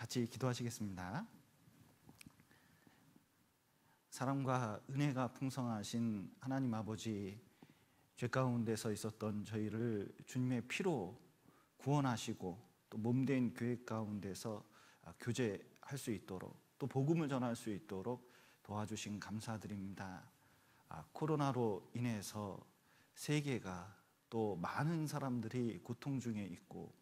같이 기도하시겠습니다. 사랑과 은혜가 풍성하신 하나님 아버지, 죄 가운데서 있었던 저희를 주님의 피로 구원하시고 또 몸된 교회 가운데서 교제할 수 있도록 또 복음을 전할 수 있도록 도와주신 감사드립니다. 코로나로 인해서 세계가 또 많은 사람들이 고통 중에 있고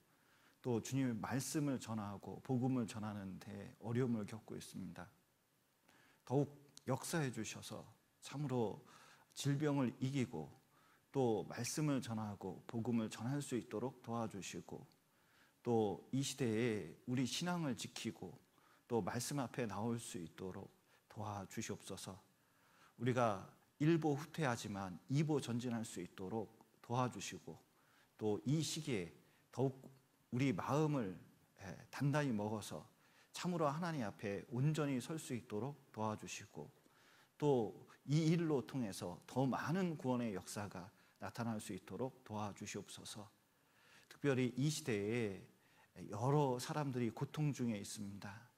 또 주님의 말씀을 전하고 복음을 전하는 데 어려움을 겪고 있습니다. 더욱 역사해 주셔서 참으로 질병을 이기고 또 말씀을 전하고 복음을 전할 수 있도록 도와주시고 또 이 시대에 우리 신앙을 지키고 또 말씀 앞에 나올 수 있도록 도와주시옵소서. 우리가 일보 후퇴하지만 이보 전진할 수 있도록 도와주시고 또 이 시기에 더욱 우리 마음을 단단히 먹어서 참으로 하나님 앞에 온전히 설 수 있도록 도와주시고 또 이 일로 통해서 더 많은 구원의 역사가 나타날 수 있도록 도와주시옵소서. 특별히 이 시대에 여러 사람들이 고통 중에 있습니다.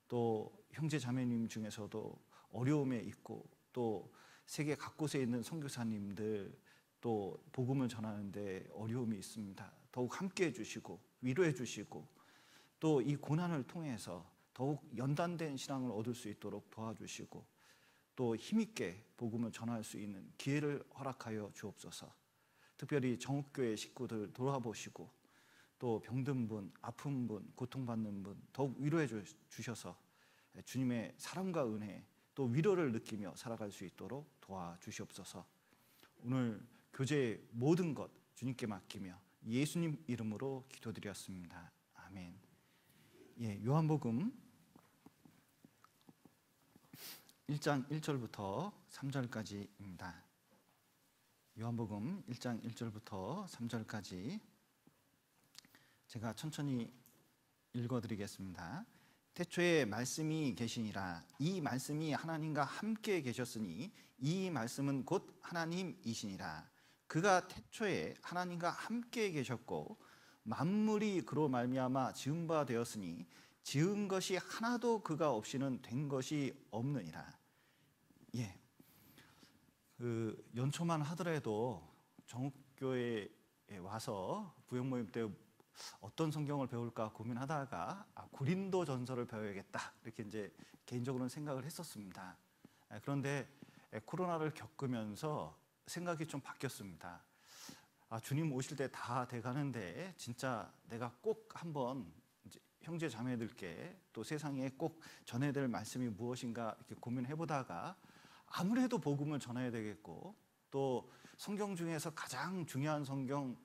또 형제 자매님 중에서도 어려움에 있고 또 세계 각곳에 있는 선교사님들 또 복음을 전하는데 어려움이 있습니다. 더욱 함께해 주시고 위로해 주시고 또 이 고난을 통해서 더욱 연단된 신앙을 얻을 수 있도록 도와주시고 또 힘있게 복음을 전할 수 있는 기회를 허락하여 주옵소서. 특별히 정읍교회 식구들 돌아보시고 또 병든 분, 아픈 분, 고통받는 분 더욱 위로해 주셔서 주님의 사랑과 은혜 또 위로를 느끼며 살아갈 수 있도록 도와주시옵소서. 오늘 교제의 모든 것 주님께 맡기며 예수님 이름으로 기도드렸습니다. 아멘. 요한복음 1장 1절부터 3절까지입니다. 요한복음 1장 1절부터 3절까지 제가 천천히 읽어드리겠습니다. 태초에 말씀이 계시니라. 이 말씀이 하나님과 함께 계셨으니 이 말씀은 곧 하나님이시니라. 그가 태초에 하나님과 함께 계셨고 만물이 그로 말미암아 지은 바 되었으니 지은 것이 하나도 그가 없이는 된 것이 없느니라. 연초만 하더라도 정읍교회에 와서 구역모임 때 어떤 성경을 배울까 고민하다가 고린도 전서를 배워야겠다 이렇게 이제 개인적으로는 생각을 했었습니다. 그런데 코로나를 겪으면서 생각이 좀 바뀌었습니다. 주님 오실 때 다 돼가는데 진짜 내가 꼭 한번 형제 자매들께 또 세상에 꼭 전해야 될 말씀이 무엇인가 이렇게 고민해보다가 아무래도 복음을 전해야 되겠고 또 성경 중에서 가장 중요한 성경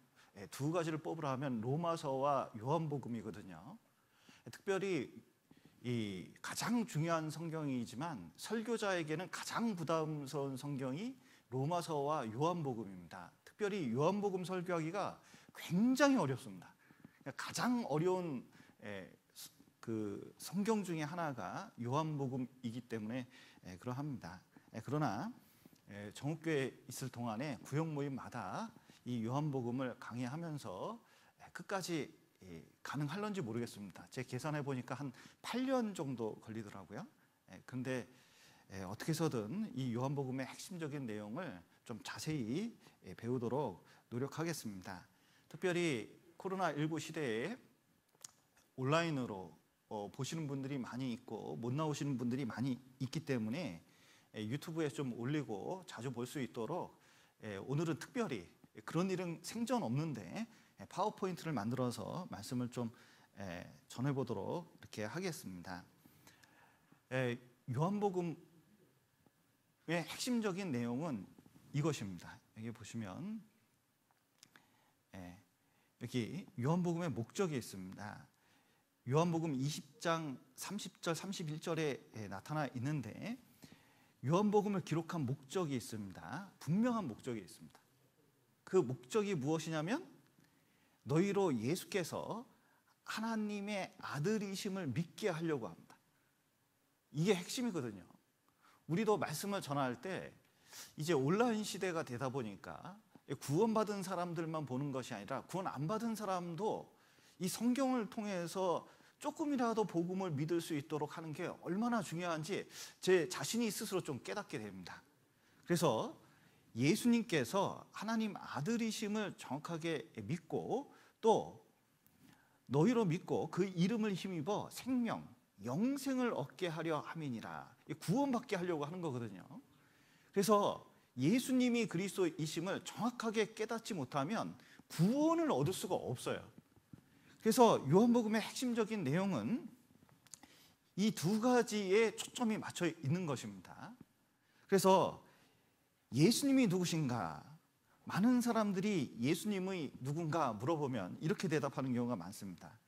두 가지를 뽑으라면 로마서와 요한복음이거든요. 특별히 이 가장 중요한 성경이지만 설교자에게는 가장 부담스러운 성경이 로마서와 요한복음입니다. 특별히 요한복음 설교하기가 굉장히 어렵습니다. 가장 어려운 그 성경 중에 하나가 요한복음이기 때문에 그러합니다. 그러나 정읍교회에 있을 동안에 구역 모임마다 이 요한복음을 강의하면서 끝까지 가능할런지 모르겠습니다. 제 계산해 보니까 한 8년 정도 걸리더라고요. 그런데 어떻게 해서든 이 요한복음의 핵심적인 내용을 좀 자세히 배우도록 노력하겠습니다. 특별히 코로나19 시대에 온라인으로 보시는 분들이 많이 있고 못 나오시는 분들이 많이 있기 때문에 유튜브에 좀 올리고 자주 볼 수 있도록 오늘은 특별히 그런 일은 생전 없는데 파워포인트를 만들어서 말씀을 좀 전해보도록 이렇게 하겠습니다. 요한복음의 핵심적인 내용은 이것입니다. 여기 보시면 여기 요한복음의 목적이 있습니다. 요한복음 20장 30절 31절에 나타나 있는데 요한복음을 기록한 목적이 있습니다. 분명한 목적이 있습니다. 그 목적이 무엇이냐면 너희로 예수께서 하나님의 아들이심을 믿게 하려고 합니다. 이게 핵심이거든요. 우리도 말씀을 전할 때 이제 온라인 시대가 되다 보니까 구원받은 사람들만 보는 것이 아니라 구원 안 받은 사람도 이 성경을 통해서 조금이라도 복음을 믿을 수 있도록 하는 게 얼마나 중요한지 제 자신이 스스로 좀 깨닫게 됩니다. 그래서 예수님께서 하나님 아들이심을 정확하게 믿고 또 너희로 믿고 그 이름을 힘입어 생명, 영생을 얻게 하려 함이니라. 구원받게 하려고 하는 거거든요. 그래서 예수님이 그리스도이심을 정확하게 깨닫지 못하면 구원을 얻을 수가 없어요. 그래서 요한복음의 핵심적인 내용은 이 두 가지에 초점이 맞춰 있는 것입니다. 그래서 예수님이 누구신가? 많은 사람들이 예수님이 누군가 물어보면 이렇게 대답하는 경우가 많습니다.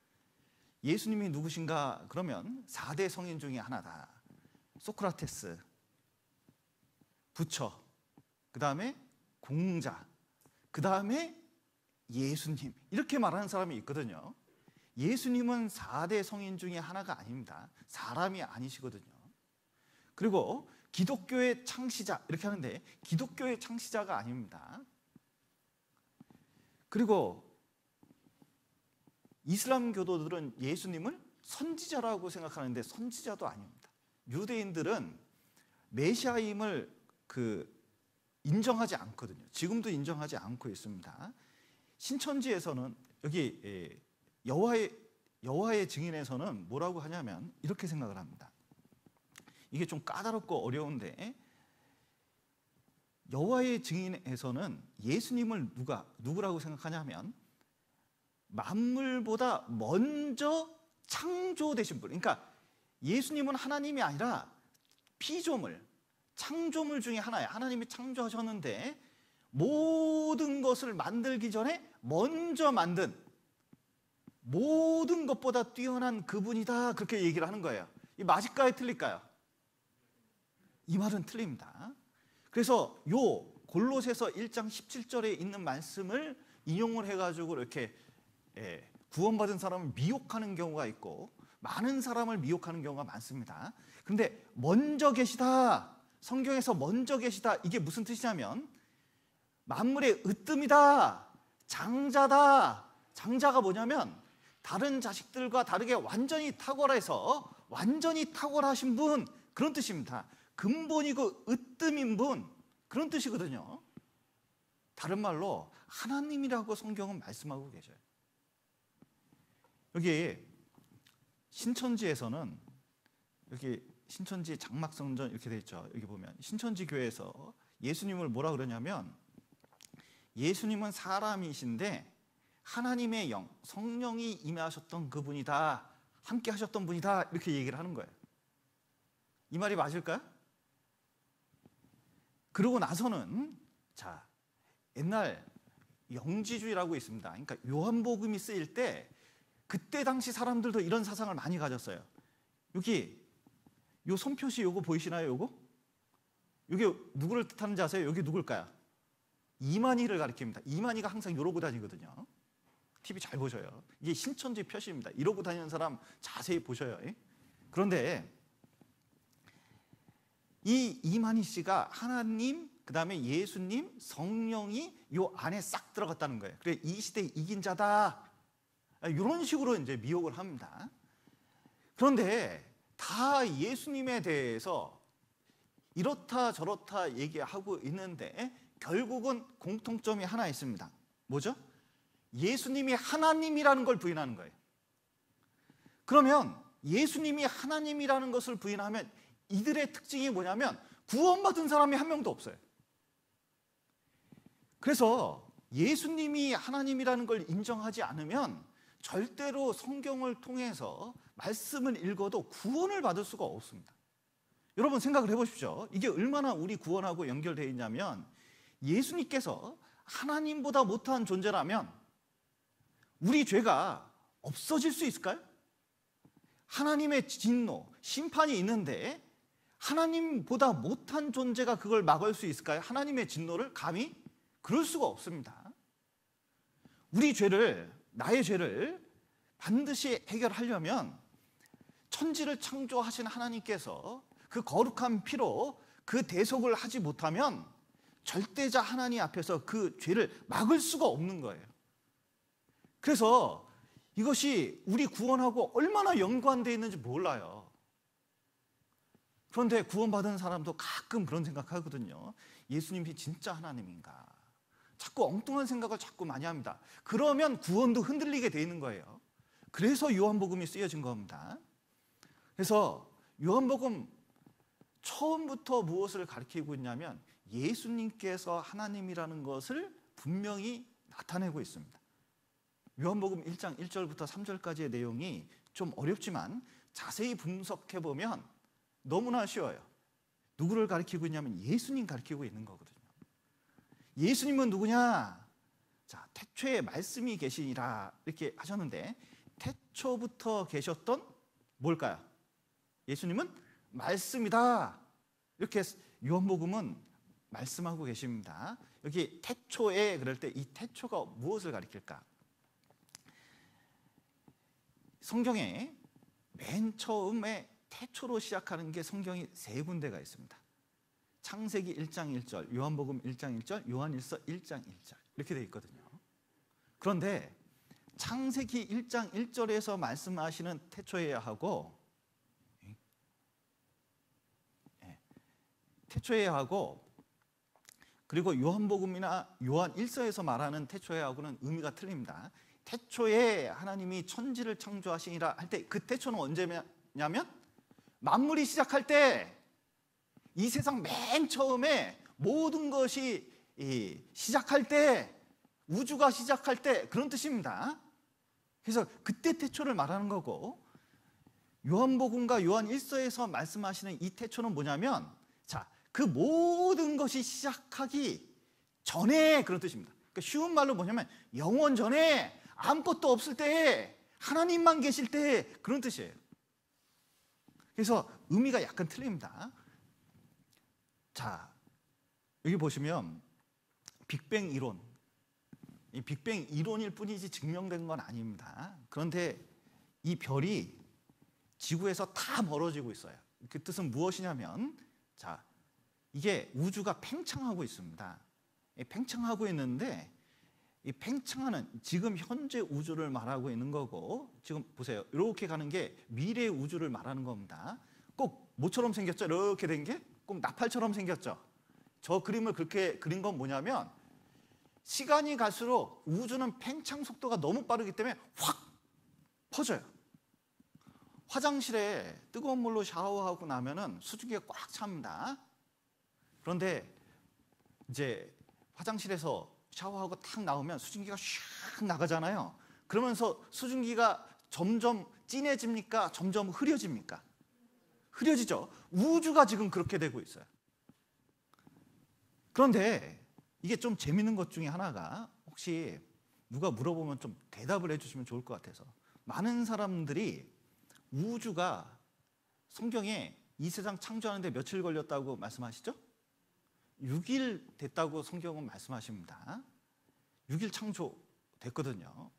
예수님이 누구신가? 그러면 4대 성인 중에 하나다. 소크라테스, 부처, 그 다음에 공자, 그 다음에 예수님, 이렇게 말하는 사람이 있거든요. 예수님은 4대 성인 중에 하나가 아닙니다. 사람이 아니시거든요. 그리고 기독교의 창시자 이렇게 하는데 기독교의 창시자가 아닙니다. 그리고 이슬람 교도들은 예수님을 선지자라고 생각하는데 선지자도 아닙니다. 유대인들은 메시아임을 인정하지 않거든요. 지금도 인정하지 않고 있습니다. 신천지에서는 여기 여호와의 증인에서는 뭐라고 하냐면 이렇게 생각을 합니다. 이게 좀 까다롭고 어려운데 여호와의 증인에서는 예수님을 누구라고 생각하냐면 만물보다 먼저 창조되신 분. 그러니까 예수님은 하나님이 아니라 피조물, 창조물 중에 하나예요. 하나님이 창조하셨는데 모든 것을 만들기 전에 먼저 만든 모든 것보다 뛰어난 그분이다. 그렇게 얘기를 하는 거예요. 이 맞을까요? 틀릴까요? 이 말은 틀립니다. 그래서 요 골로새서 1장 17절에 있는 말씀을 인용을 해가지고 이렇게 구원받은 사람을 미혹하는 경우가 있고 많은 사람을 미혹하는 경우가 많습니다. 그런데 먼저 계시다, 성경에서 먼저 계시다, 이게 무슨 뜻이냐면 만물의 으뜸이다, 장자다. 장자가 뭐냐면 다른 자식들과 다르게 완전히 탁월해서 완전히 탁월하신 분, 그런 뜻입니다. 근본이고 으뜸인 분, 그런 뜻이거든요. 다른 말로 하나님이라고 성경은 말씀하고 계셔요. 여기 신천지에서는 여기 신천지 장막성전 이렇게 돼 있죠. 여기 보면 신천지 교회에서 예수님을 뭐라 그러냐면 예수님은 사람이신데 하나님의 영, 성령이 임하셨던 그분이다, 함께 하셨던 분이다, 이렇게 얘기를 하는 거예요. 이 말이 맞을까요? 그러고 나서는 옛날 영지주의라고 있습니다. 그러니까 요한복음이 쓰일 때 그때 당시 사람들도 이런 사상을 많이 가졌어요. 여기 요 손표시 요거 보이시나요? 요거? 이게 누구를 뜻하는지 아세요? 여기 누굴까요? 이만희를 가리킵니다. 이만희가 항상 이러고 다니거든요. TV 잘 보셔요. 이게 신천지 표시입니다. 이러고 다니는 사람 자세히 보셔요. 그런데 이 이만희 씨가 하나님, 그 다음에 예수님, 성령이 요 안에 싹 들어갔다는 거예요. 그래, 이 시대에 이긴 자다, 이런 식으로 이제 미혹을 합니다. 그런데 다 예수님에 대해서 이렇다 저렇다 얘기하고 있는데 결국은 공통점이 하나 있습니다. 뭐죠? 예수님이 하나님이라는 걸 부인하는 거예요. 그러면 예수님이 하나님이라는 것을 부인하면 이들의 특징이 뭐냐면 구원받은 사람이 한 명도 없어요. 그래서 예수님이 하나님이라는 걸 인정하지 않으면 절대로 성경을 통해서 말씀을 읽어도 구원을 받을 수가 없습니다. 여러분 생각을 해보십시오. 이게 얼마나 우리 구원하고 연결되어 있냐면 예수님께서 하나님보다 못한 존재라면 우리 죄가 없어질 수 있을까요? 하나님의 진노, 심판이 있는데 하나님보다 못한 존재가 그걸 막을 수 있을까요? 하나님의 진노를 감히? 그럴 수가 없습니다. 우리 죄를, 나의 죄를 반드시 해결하려면 천지를 창조하신 하나님께서 그 거룩한 피로 그 대속을 하지 못하면 절대자 하나님 앞에서 그 죄를 막을 수가 없는 거예요. 그래서 이것이 우리 구원하고 얼마나 연관되어 있는지 몰라요. 그런데 구원받은 사람도 가끔 그런 생각하거든요. 예수님이 진짜 하나님인가? 자꾸 엉뚱한 생각을 자꾸 많이 합니다. 그러면 구원도 흔들리게 되어 있는 거예요. 그래서 요한복음이 쓰여진 겁니다. 그래서 요한복음 처음부터 무엇을 가르치고 있냐면 예수님께서 하나님이라는 것을 분명히 나타내고 있습니다. 요한복음 1장 1절부터 3절까지의 내용이 좀 어렵지만 자세히 분석해 보면 너무나 쉬워요. 누구를 가리키고 있냐면 예수님 가리키고 있는 거거든요. 예수님은 누구냐? 자, 태초에 말씀이 계시니라 이렇게 하셨는데 태초부터 계셨던 뭘까요? 예수님은 말씀이다. 이렇게 요한복음은 말씀하고 계십니다. 여기 태초에 그럴 때 이 태초가 무엇을 가리킬까? 성경에 맨 처음에 태초로 시작하는 게 성경이 세 군데가 있습니다. 창세기 1장 1절, 요한복음 1장 1절, 요한일서 1장 1절 이렇게 되어 있거든요. 그런데 창세기 1장 1절에서 말씀하시는 태초에야 하고 태초에야 하고 그리고 요한복음이나 요한일서에서 말하는 태초에야 하고는 의미가 틀립니다. 태초에 하나님이 천지를 창조하시니라 할 때 그 태초는 언제냐면 만물이 시작할 때 이 세상 맨 처음에 모든 것이 시작할 때 우주가 시작할 때 그런 뜻입니다. 그래서 그때 태초를 말하는 거고 요한복음과 요한일서에서 말씀하시는 이 태초는 뭐냐면 자, 그 모든 것이 시작하기 전에 그런 뜻입니다. 그러니까 쉬운 말로 뭐냐면 영원 전에 아무것도 없을 때 하나님만 계실 때 그런 뜻이에요. 그래서 의미가 약간 틀립니다. 자, 여기 보시면 빅뱅 이론, 이 빅뱅 이론일 뿐이지 증명된 건 아닙니다. 그런데 이 별이 지구에서 다 멀어지고 있어요. 그 뜻은 무엇이냐면 자, 이게 우주가 팽창하고 있습니다. 팽창하고 있는데 이 팽창하는 지금 현재 우주를 말하고 있는 거고 지금 보세요. 이렇게 가는 게 미래의 우주를 말하는 겁니다. 꼭 모처럼 생겼죠? 이렇게 된 게 꼭 나팔처럼 생겼죠? 저 그림을 그렇게 그린 건 뭐냐면 시간이 갈수록 우주는 팽창 속도가 너무 빠르기 때문에 확 퍼져요. 화장실에 뜨거운 물로 샤워하고 나면은 수증기가 꽉 찹니다. 그런데 이제 화장실에서 샤워하고 탁 나오면 수증기가 샥 나가잖아요. 그러면서 수증기가 점점 진해집니까? 점점 흐려집니까? 흐려지죠. 우주가 지금 그렇게 되고 있어요. 그런데 이게 좀 재밌는 것 중에 하나가 혹시 누가 물어보면 좀 대답을 해주시면 좋을 것 같아서 많은 사람들이 우주가 성경에 이 세상 창조하는데 며칠 걸렸다고 말씀하시죠? 6일 됐다고 성경은 말씀하십니다. 6일 창조됐거든요.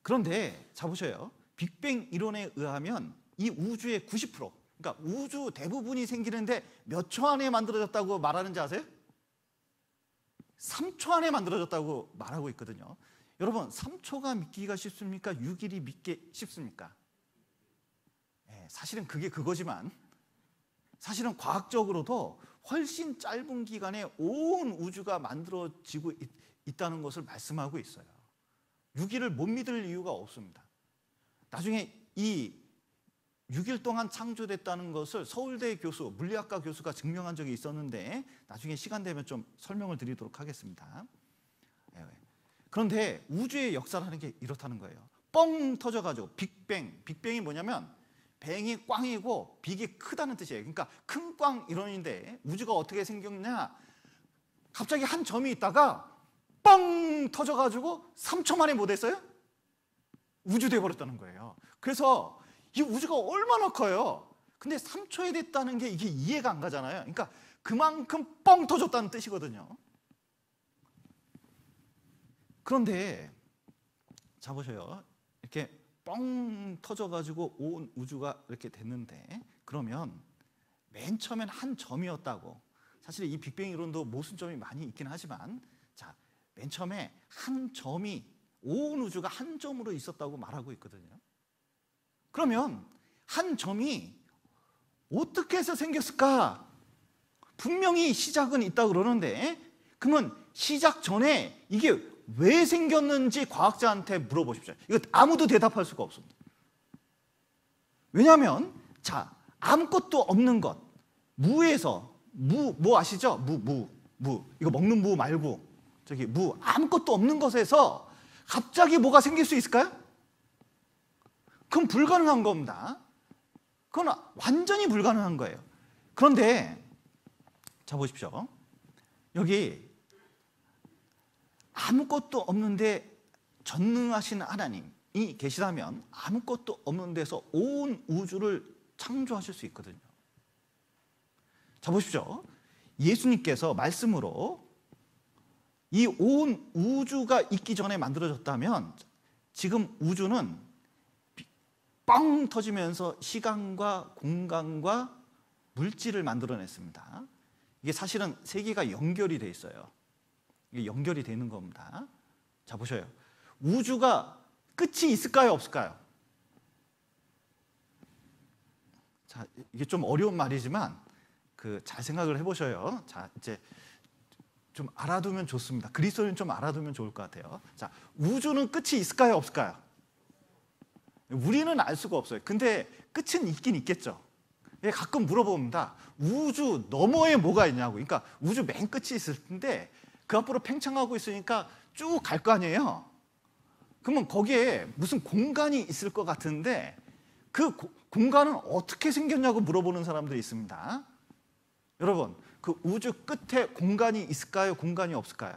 그런데 자 보셔요. 빅뱅 이론에 의하면 이 우주의 90%, 그러니까 우주 대부분이 생기는데 몇 초 안에 만들어졌다고 말하는지 아세요? 3초 안에 만들어졌다고 말하고 있거든요. 여러분 3초가 믿기가 쉽습니까? 6일이 믿기 쉽습니까? 사실은 그게 그거지만 사실은 과학적으로도 훨씬 짧은 기간에 온 우주가 만들어지고 있다는 것을 말씀하고 있어요. 6일을 못 믿을 이유가 없습니다. 나중에 이 6일 동안 창조됐다는 것을 서울대 교수, 물리학과 교수가 증명한 적이 있었는데 나중에 시간 되면 좀 설명을 드리도록 하겠습니다. 그런데 우주의 역사라는 게 이렇다는 거예요. 뻥 터져가지고 빅뱅, 빅뱅이 뭐냐면 뱅이 꽝이고 빅이 크다는 뜻이에요. 그러니까 큰 꽝 이론인데 우주가 어떻게 생겼냐? 갑자기 한 점이 있다가 뻥 터져가지고 3초 만에 뭐 됐어요? 우주 돼버렸다는 거예요. 그래서 이 우주가 얼마나 커요? 근데 3초에 됐다는 게 이게 이해가 안 가잖아요. 그러니까 그만큼 뻥 터졌다는 뜻이거든요. 그런데 자 보세요. 이렇게 뻥 터져가지고 온 우주가 이렇게 됐는데 그러면 맨 처음엔 한 점이었다고. 사실 이 빅뱅 이론도 모순점이 많이 있긴 하지만 자, 맨 처음에 한 점이 온 우주가 한 점으로 있었다고 말하고 있거든요. 그러면 한 점이 어떻게 해서 생겼을까? 분명히 시작은 있다고 그러는데, 그러면 시작 전에 이게 왜 생겼는지 과학자한테 물어보십시오. 이거 아무도 대답할 수가 없습니다. 왜냐하면 자, 아무것도 없는 것, 무에서, 무 아시죠? 무 이거 먹는 무 말고 저기 무, 아무것도 없는 것에서 갑자기 뭐가 생길 수 있을까요? 그건 불가능한 겁니다. 그건 완전히 불가능한 거예요. 그런데 자, 보십시오. 여기 아무것도 없는데 전능하신 하나님이 계시다면 아무것도 없는 데서 온 우주를 창조하실 수 있거든요. 자, 보십시오. 예수님께서 말씀으로 이 온 우주가 있기 전에 만들어졌다면 지금 우주는 빵 터지면서 시간과 공간과 물질을 만들어냈습니다. 이게 사실은 세계가 연결이 돼 있어요. 이게 연결이 되는 겁니다. 자, 보셔요. 우주가 끝이 있을까요, 없을까요? 자, 이게 좀 어려운 말이지만 잘 생각을 해보셔요. 자, 이제 좀 알아두면 좋습니다. 그리스도는 좀 알아두면 좋을 것 같아요. 자, 우주는 끝이 있을까요, 없을까요? 우리는 알 수가 없어요. 근데 끝은 있긴 있겠죠. 가끔 물어봅니다. 우주 너머에 뭐가 있냐고. 그러니까 우주 맨 끝이 있을 텐데 그 앞으로 팽창하고 있으니까 쭉 갈 거 아니에요. 그러면 거기에 무슨 공간이 있을 것 같은데 그 공간은 어떻게 생겼냐고 물어보는 사람들이 있습니다. 여러분, 그 우주 끝에 공간이 있을까요? 공간이 없을까요?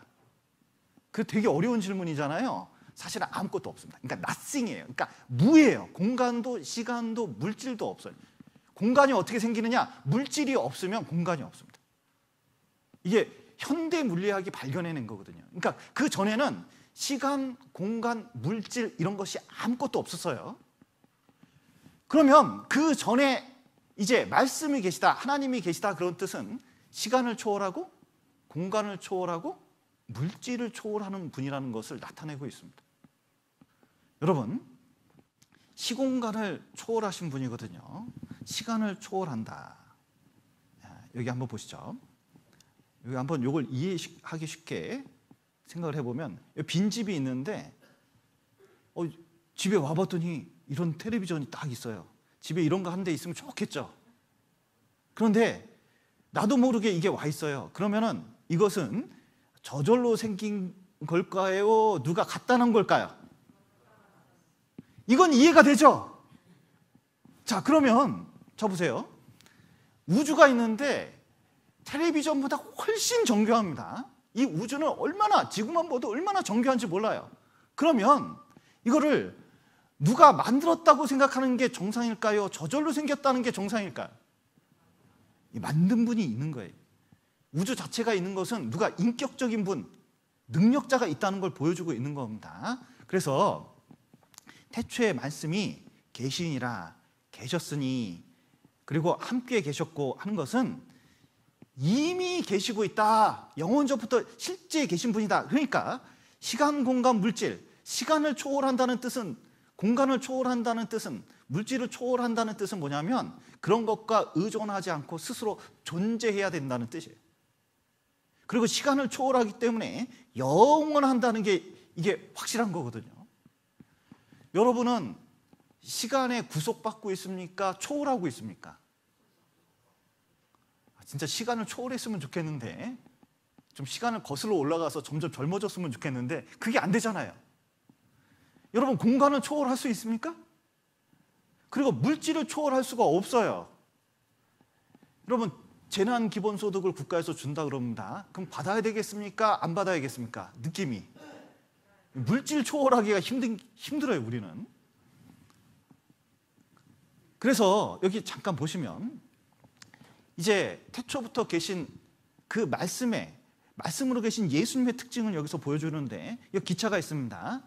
그 되게 어려운 질문이잖아요. 사실은 아무것도 없습니다. 그러니까 nothing이에요. 그러니까 무예요. 공간도 시간도 물질도 없어요. 공간이 어떻게 생기느냐? 물질이 없으면 공간이 없습니다. 이게 현대 물리학이 발견해낸 거거든요. 그러니까 그 전에는 시간, 공간, 물질 이런 것이 아무것도 없었어요. 그러면 그 전에 이제 말씀이 계시다, 하나님이 계시다 그런 뜻은 시간을 초월하고 공간을 초월하고 물질을 초월하는 분이라는 것을 나타내고 있습니다. 여러분, 시공간을 초월하신 분이거든요. 시간을 초월한다. 여기 한번 보시죠. 여기 한번 이걸 이해하기 쉽게 생각을 해보면 빈집이 있는데 집에 와봤더니 이런 텔레비전이 딱 있어요. 집에 이런 거 한 대 있으면 좋겠죠. 그런데 나도 모르게 이게 와 있어요. 그러면은 이것은 저절로 생긴 걸까요? 누가 갖다 놓은 걸까요? 이건 이해가 되죠? 자, 그러면 저 보세요. 우주가 있는데 텔레비전보다 훨씬 정교합니다. 이 우주는 얼마나, 지구만 봐도 얼마나 정교한지 몰라요. 그러면 이거를 누가 만들었다고 생각하는 게 정상일까요? 저절로 생겼다는 게 정상일까요? 만든 분이 있는 거예요. 우주 자체가 있는 것은 누가 인격적인 분, 능력자가 있다는 걸 보여주고 있는 겁니다. 그래서 태초에 말씀이 계시니라, 계셨으니, 그리고 함께 계셨고 하는 것은 이미 계시고 있다. 영원전부터 실제 계신 분이다. 그러니까 시간, 공간, 물질, 시간을 초월한다는 뜻은, 공간을 초월한다는 뜻은, 물질을 초월한다는 뜻은 뭐냐면 그런 것과 의존하지 않고 스스로 존재해야 된다는 뜻이에요. 그리고 시간을 초월하기 때문에 영원한다는 게 이게 확실한 거거든요. 여러분은 시간에 구속받고 있습니까? 초월하고 있습니까? 진짜 시간을 초월했으면 좋겠는데, 좀 시간을 거슬러 올라가서 점점 젊어졌으면 좋겠는데 그게 안 되잖아요. 여러분, 공간을 초월할 수 있습니까? 그리고 물질을 초월할 수가 없어요. 여러분, 재난 기본소득을 국가에서 준다 그럽니다. 그럼 받아야 되겠습니까? 안 받아야겠습니까? 느낌이. 물질 초월하기가 힘들어요, 우리는. 그래서 여기 잠깐 보시면 이제 태초부터 계신 그 말씀으로 계신 예수님의 특징을 여기서 보여주는데, 여기 기차가 있습니다.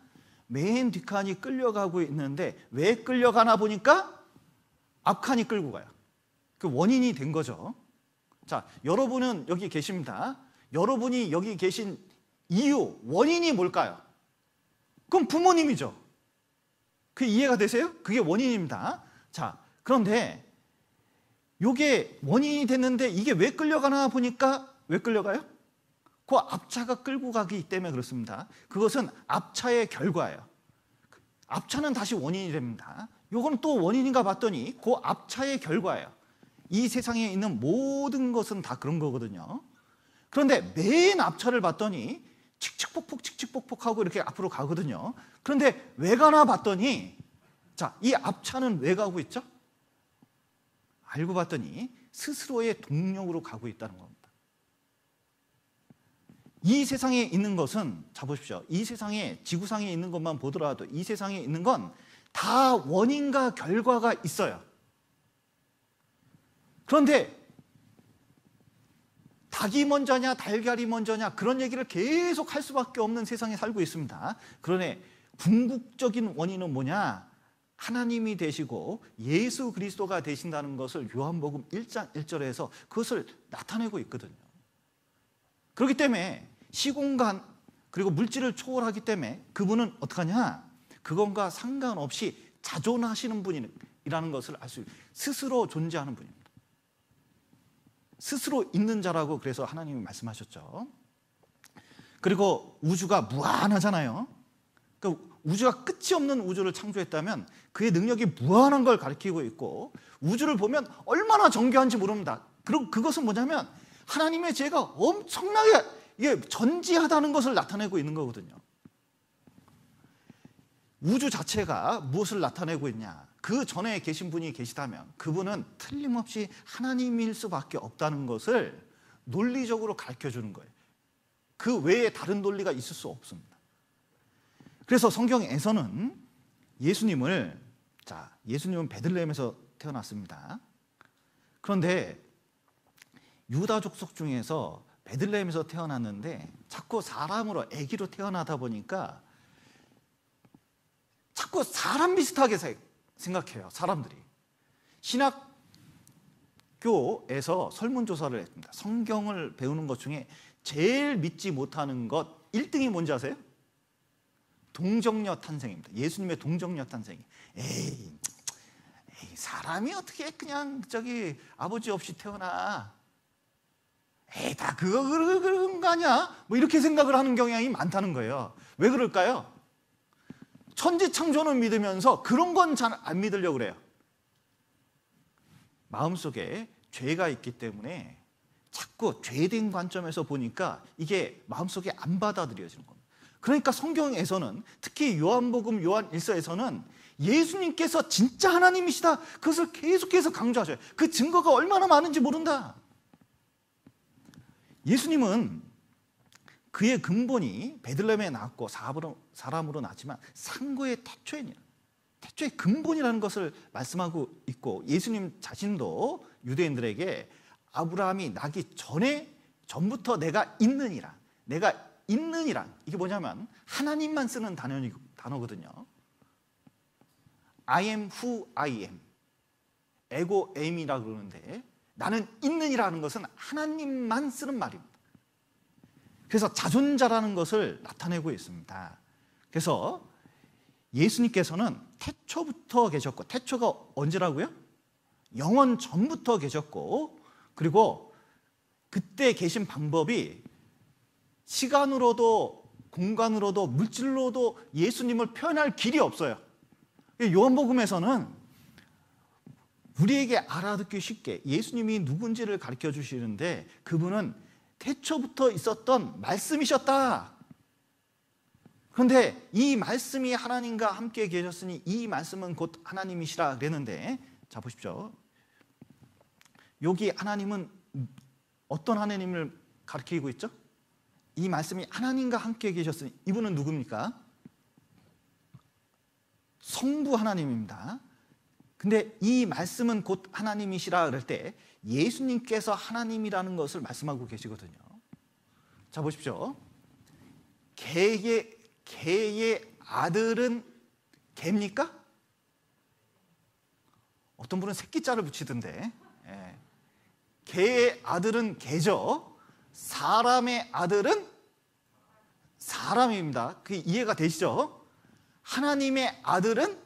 맨 뒷칸이 끌려가고 있는데 왜 끌려가나 보니까 앞칸이 끌고 가요. 그 원인이 된 거죠. 자, 여러분은 여기 계십니다. 여러분이 여기 계신 이유, 원인이 뭘까요? 그럼 부모님이죠. 그게 이해가 되세요? 그게 원인입니다. 자, 그런데 이게 원인이 됐는데 이게 왜 끌려가나 보니까 왜 끌려가요? 그 앞차가 끌고 가기 때문에 그렇습니다. 그것은 앞차의 결과예요. 앞차는 다시 원인이 됩니다. 이건 또 원인인가 봤더니 그 앞차의 결과예요. 이 세상에 있는 모든 것은 다 그런 거거든요. 그런데 맨 앞차를 봤더니 칙칙폭폭 하고 이렇게 앞으로 가거든요. 그런데 왜 가나 봤더니, 자, 이 앞차는 왜 가고 있죠? 알고 봤더니 스스로의 동력으로 가고 있다는 겁니다. 이 세상에 있는 것은, 자 보십시오. 이 세상에, 지구상에 있는 것만 보더라도 이 세상에 있는 건 다 원인과 결과가 있어요. 그런데 닭이 먼저냐 달걀이 먼저냐 그런 얘기를 계속 할 수밖에 없는 세상에 살고 있습니다. 그러네 궁극적인 원인은 뭐냐? 하나님이 되시고 예수 그리스도가 되신다는 것을 요한복음 1장 1절에서 그것을 나타내고 있거든요. 그렇기 때문에 시공간 그리고 물질을 초월하기 때문에 그분은 어떡하냐? 그것과 상관없이 자존하시는 분이라는 것을 알 수 있어요. 스스로 존재하는 분입니다. 스스로 있는 자라고 그래서 하나님이 말씀하셨죠. 그리고 우주가 무한하잖아요. 그러니까 우주가 끝이 없는 우주를 창조했다면 그의 능력이 무한한 걸 가리키고 있고, 우주를 보면 얼마나 정교한지 모릅니다. 그리고 그것은 뭐냐면 하나님의 지혜가 엄청나게 이게 전지하다는 것을 나타내고 있는 거거든요. 우주 자체가 무엇을 나타내고 있냐? 그 전에 계신 분이 계시다면 그분은 틀림없이 하나님일 수밖에 없다는 것을 논리적으로 가르쳐주는 거예요. 그 외에 다른 논리가 있을 수 없습니다. 그래서 성경에서는 예수님은 베들레헴에서 태어났습니다. 그런데 유다 족속 중에서 베들레헴에서 태어났는데 자꾸 사람으로 아기로 태어나다 보니까 자꾸 사람 비슷하게 생각해요. 사람들이. 신학교에서 설문조사를 했습니다. 성경을 배우는 것 중에 제일 믿지 못하는 것 1등이 뭔지 아세요? 동정녀 탄생입니다. 예수님의 동정녀 탄생이. 에이, 사람이 어떻게 그냥 아버지 없이 태어나? 에이, 다 그런 거 아니야? 뭐 이렇게 생각을 하는 경향이 많다는 거예요. 왜 그럴까요? 천지창조는 믿으면서 그런 건 잘 안 믿으려고 그래요. 마음속에 죄가 있기 때문에 자꾸 죄된 관점에서 보니까 이게 마음속에 안 받아들여지는 겁니다. 그러니까 성경에서는 특히 요한복음 요한 1서에서는 예수님께서 진짜 하나님이시다, 그것을 계속해서 강조하셔요. 그 증거가 얼마나 많은지 모른다. 예수님은 그의 근본이 베들레헴에 낳았고 사람으로 낳았지만 상고의 태초의 근본이라는 것을 말씀하고 있고, 예수님 자신도 유대인들에게 아브라함이 나기 전부터 내가 있느니라, 이게 뭐냐면 하나님만 쓰는 단어거든요. I am who I am, 에고 에임이라고 그러는데 나는 있느니라는 것은 하나님만 쓰는 말입니다. 그래서 자존자라는 것을 나타내고 있습니다. 그래서 예수님께서는 태초부터 계셨고, 태초가 언제라고요? 영원 전부터 계셨고, 그리고 그때 계신 방법이 시간으로도 공간으로도 물질로도 예수님을 표현할 길이 없어요. 요한복음에서는 우리에게 알아듣기 쉽게 예수님이 누군지를 가르쳐 주시는데 그분은 태초부터 있었던 말씀이셨다. 그런데 이 말씀이 하나님과 함께 계셨으니 이 말씀은 곧 하나님이시라 그랬는데, 자 보십시오. 여기 하나님은 어떤 하나님을 가리키고 있죠? 이 말씀이 하나님과 함께 계셨으니 이분은 누굽니까? 성부 하나님입니다. 근데 이 말씀은 곧 하나님이시라 그럴 때 예수님께서 하나님이라는 것을 말씀하고 계시거든요. 자 보십시오. 개의 아들은 개입니까? 어떤 분은 새끼자를 붙이던데, 개의 아들은 개죠. 사람의 아들은 사람입니다. 그게 이해가 되시죠? 하나님의 아들은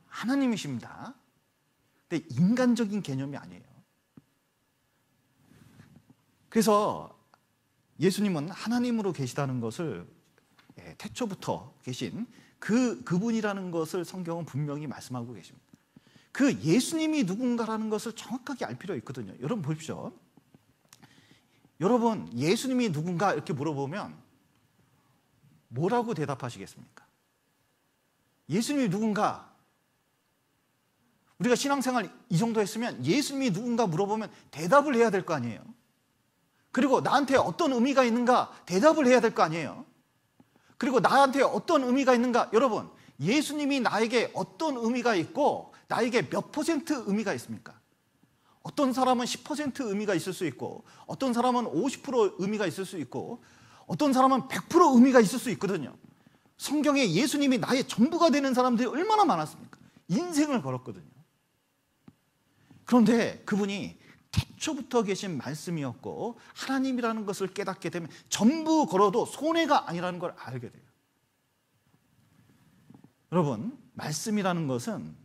하나님이십니다. 근데 인간적인 개념이 아니에요. 그래서 예수님은 하나님으로 계시다는 것을 태초부터 계신 그분이라는 것을 성경은 분명히 말씀하고 계십니다. 그 예수님이 누군가라는 것을 정확하게 알 필요가 있거든요. 여러분 보십시오. 여러분 예수님이 누군가 이렇게 물어보면 뭐라고 대답하시겠습니까? 예수님이 누군가, 우리가 신앙생활 이 정도 했으면 예수님이 누군가 물어보면 대답을 해야 될 거 아니에요. 그리고 나한테 어떤 의미가 있는가 대답을 해야 될 거 아니에요. 그리고 나한테 어떤 의미가 있는가, 여러분 예수님이 나에게 어떤 의미가 있고 나에게 몇 퍼센트 의미가 있습니까? 어떤 사람은 10% 의미가 있을 수 있고, 어떤 사람은 50% 의미가 있을 수 있고, 어떤 사람은 100% 의미가 있을 수 있거든요. 성경에 예수님이 나의 전부가 되는 사람들이 얼마나 많았습니까? 인생을 걸었거든요. 그런데 그분이 태초부터 계신 말씀이었고 하나님이라는 것을 깨닫게 되면 전부 걸어도 손해가 아니라는 걸 알게 돼요. 여러분, 말씀이라는 것은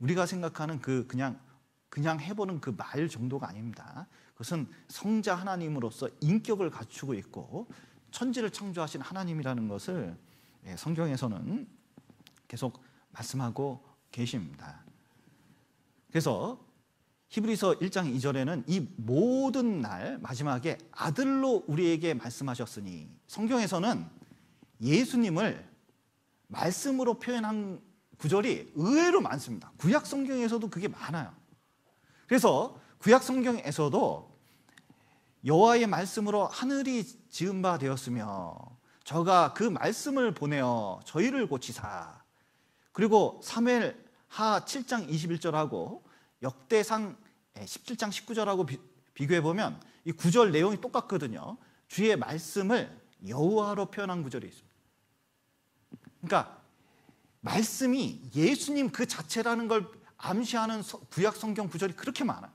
우리가 생각하는 그냥 해보는 그 말 정도가 아닙니다. 그것은 성자 하나님으로서 인격을 갖추고 있고 천지를 창조하신 하나님이라는 것을 성경에서는 계속 말씀하고 계십니다. 그래서 히브리서 1장 2절에는 이 모든 날 마지막에 아들로 우리에게 말씀하셨으니, 성경에서는 예수님을 말씀으로 표현한 구절이 의외로 많습니다. 구약 성경에서도 그게 많아요. 그래서 구약 성경에서도 여호와의 말씀으로 하늘이 지은 바 되었으며 저가 그 말씀을 보내어 저희를 고치사, 그리고 사무엘하 7장 21절하고 역대상 17장 19절하고 비교해보면 이 구절 내용이 똑같거든요. 주의 말씀을 여호와로 표현한 구절이 있습니다. 그러니까 말씀이 예수님 그 자체라는 걸 암시하는 구약 성경 구절이 그렇게 많아요.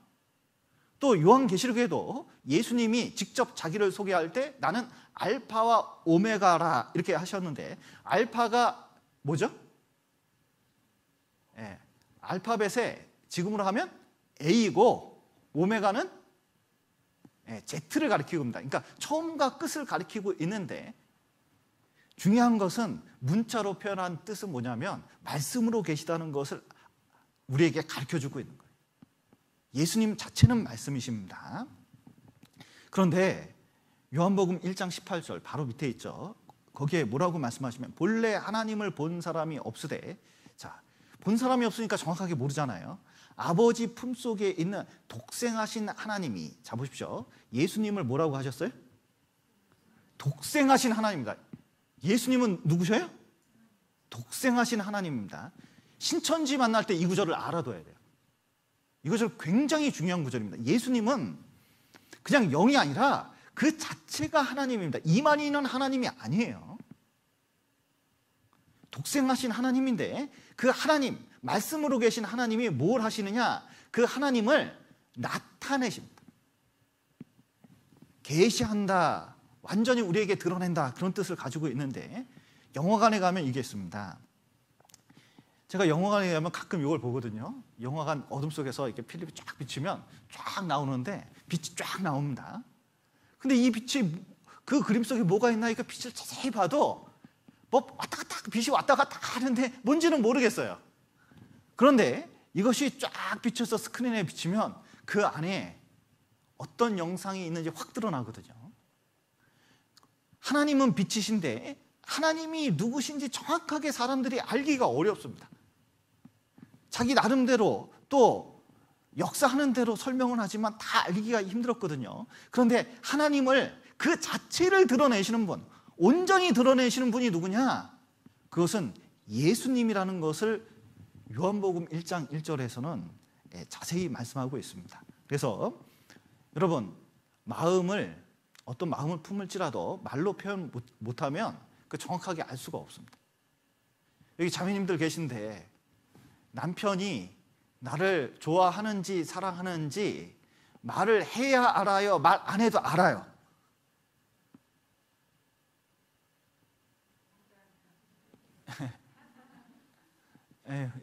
또 요한계시록에도 예수님이 직접 자기를 소개할 때 나는 알파와 오메가라 이렇게 하셨는데, 알파가 뭐죠? 알파벳에 지금으로 하면 A이고 오메가는 Z를 가리키고 있습니다. 그러니까 처음과 끝을 가리키고 있는데, 중요한 것은 문자로 표현한 뜻은 뭐냐면 말씀으로 계시다는 것을 우리에게 가르쳐주고 있는 거예요. 예수님 자체는 말씀이십니다. 그런데 요한복음 1장 18절 바로 밑에 있죠. 거기에 뭐라고 말씀하시면 본래 하나님을 본 사람이 없으되, 자, 본 사람이 없으니까 정확하게 모르잖아요. 아버지 품속에 있는 독생하신 하나님이, 자 보십시오. 예수님을 뭐라고 하셨어요? 독생하신 하나님입니다. 예수님은 누구셔요? 독생하신 하나님입니다. 신천지 만날 때 이 구절을 알아둬야 돼요. 이 구절 굉장히 중요한 구절입니다. 예수님은 그냥 영이 아니라 그 자체가 하나님입니다. 이만희 있는 하나님이 아니에요. 독생하신 하나님인데 그 하나님, 말씀으로 계신 하나님이 뭘 하시느냐? 그 하나님을 나타내십니다. 계시한다, 완전히 우리에게 드러낸다, 그런 뜻을 가지고 있는데, 영화관에 가면 이게 있습니다. 제가 영화관에 가면 가끔 이걸 보거든요. 영화관 어둠 속에서 이렇게 필름이 쫙 비치면 쫙 나오는데 빛이 쫙 나옵니다. 근데 이 빛이 그 그림 속에 뭐가 있나, 이거 빛을 자세히 봐도 뭐 왔다 갔다, 빛이 왔다 갔다 하는데 뭔지는 모르겠어요. 그런데 이것이 쫙 비쳐서 스크린에 비치면 그 안에 어떤 영상이 있는지 확 드러나거든요. 하나님은 빛이신데 하나님이 누구신지 정확하게 사람들이 알기가 어렵습니다. 자기 나름대로 또 역사하는 대로 설명을 하지만 다 알기가 힘들었거든요. 그런데 하나님을 그 자체를 드러내시는 분, 온전히 드러내시는 분이 누구냐? 그것은 예수님이라는 것을 요한복음 1장 1절에서는 자세히 말씀하고 있습니다. 그래서 여러분, 어떤 마음을 품을지라도 말로 표현 못하면 그 정확하게 알 수가 없습니다. 여기 자매님들 계신데 남편이 나를 좋아하는지 사랑하는지 말을 해야 알아요? 말 안 해도 알아요?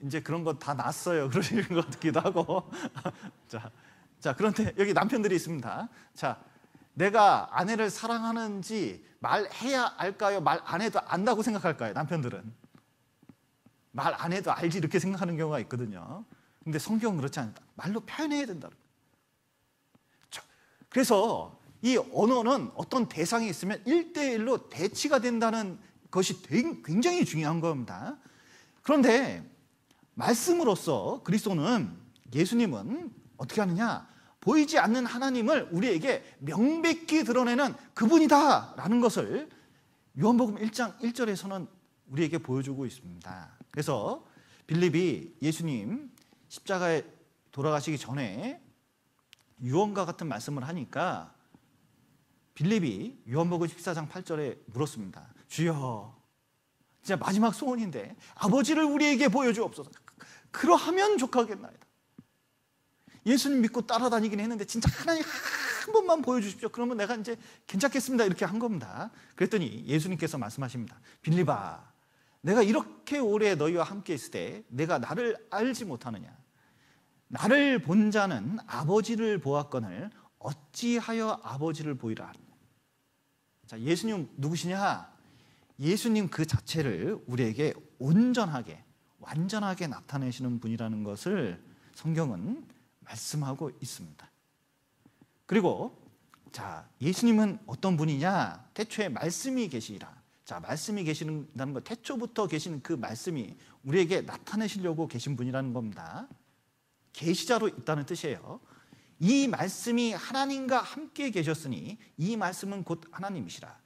이제 그런 거 다 났어요. 그러시는 것 같기도 하고. 자, 그런데 여기 남편들이 있습니다. 자, 내가 아내를 사랑하는지 말해야 알까요? 말 안 해도 안다고 생각할까요? 남편들은 말 안 해도 알지 이렇게 생각하는 경우가 있거든요. 근데 성경은 그렇지 않다. 말로 표현해야 된다. 그래서 이 언어는 어떤 대상이 있으면 1대1로 대치가 된다는 것이 굉장히 중요한 겁니다. 그런데 말씀으로서 그리스도는, 예수님은 어떻게 하느냐? 보이지 않는 하나님을 우리에게 명백히 드러내는 그분이다라는 것을 요한복음 1장 1절에서는 우리에게 보여주고 있습니다. 그래서 빌립이 예수님 십자가에 돌아가시기 전에 유언과 같은 말씀을 하니까 빌립이 요한복음 14장 8절에 물었습니다. 주여, 진짜 마지막 소원인데 아버지를 우리에게 보여주옵소서. 그러하면 족하겠나이다. 예수님 믿고 따라다니긴 했는데 진짜 하나님 한 번만 보여주십시오. 그러면 내가 이제 괜찮겠습니다. 이렇게 한 겁니다. 그랬더니 예수님께서 말씀하십니다. 빌립아, 내가 이렇게 오래 너희와 함께 있을 때 내가 나를 알지 못하느냐? 나를 본 자는 아버지를 보았거늘 어찌하여 아버지를 보이라 하느냐? 자, 예수님 누구시냐? 예수님 그 자체를 우리에게 온전하게, 완전하게 나타내시는 분이라는 것을 성경은 말씀하고 있습니다. 그리고 자, 예수님은 어떤 분이냐? 태초에 말씀이 계시리라. 자, 말씀이 계시다는 것, 태초부터 계신 그 말씀이 우리에게 나타내시려고 계신 분이라는 겁니다. 계시자로 있다는 뜻이에요. 이 말씀이 하나님과 함께 계셨으니 이 말씀은 곧 하나님이시라.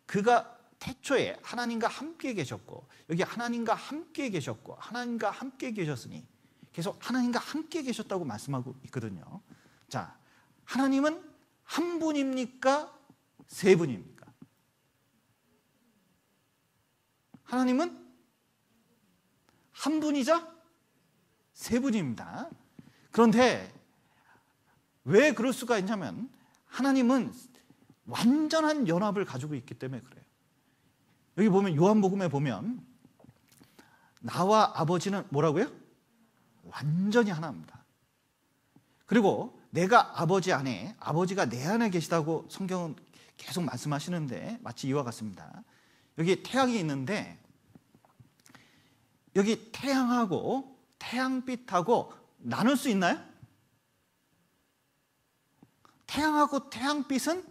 그가 태초에 하나님과 함께 계셨고, 여기 하나님과 함께 계셨고 하나님과 함께 계셨으니 계속 하나님과 함께 계셨다고 말씀하고 있거든요. 자, 하나님은 한 분입니까? 세 분입니까? 하나님은 한 분이자 세 분입니다. 그런데 왜 그럴 수가 있냐면 하나님은 완전한 연합을 가지고 있기 때문에 그래요. 여기 보면 요한복음에 보면 나와 아버지는 뭐라고요? 완전히 하나입니다. 그리고 내가 아버지 안에, 아버지가 내 안에 계시다고 성경은 계속 말씀하시는데 마치 이와 같습니다. 여기 태양이 있는데 여기 태양하고 태양빛하고 나눌 수 있나요? 태양하고 태양빛은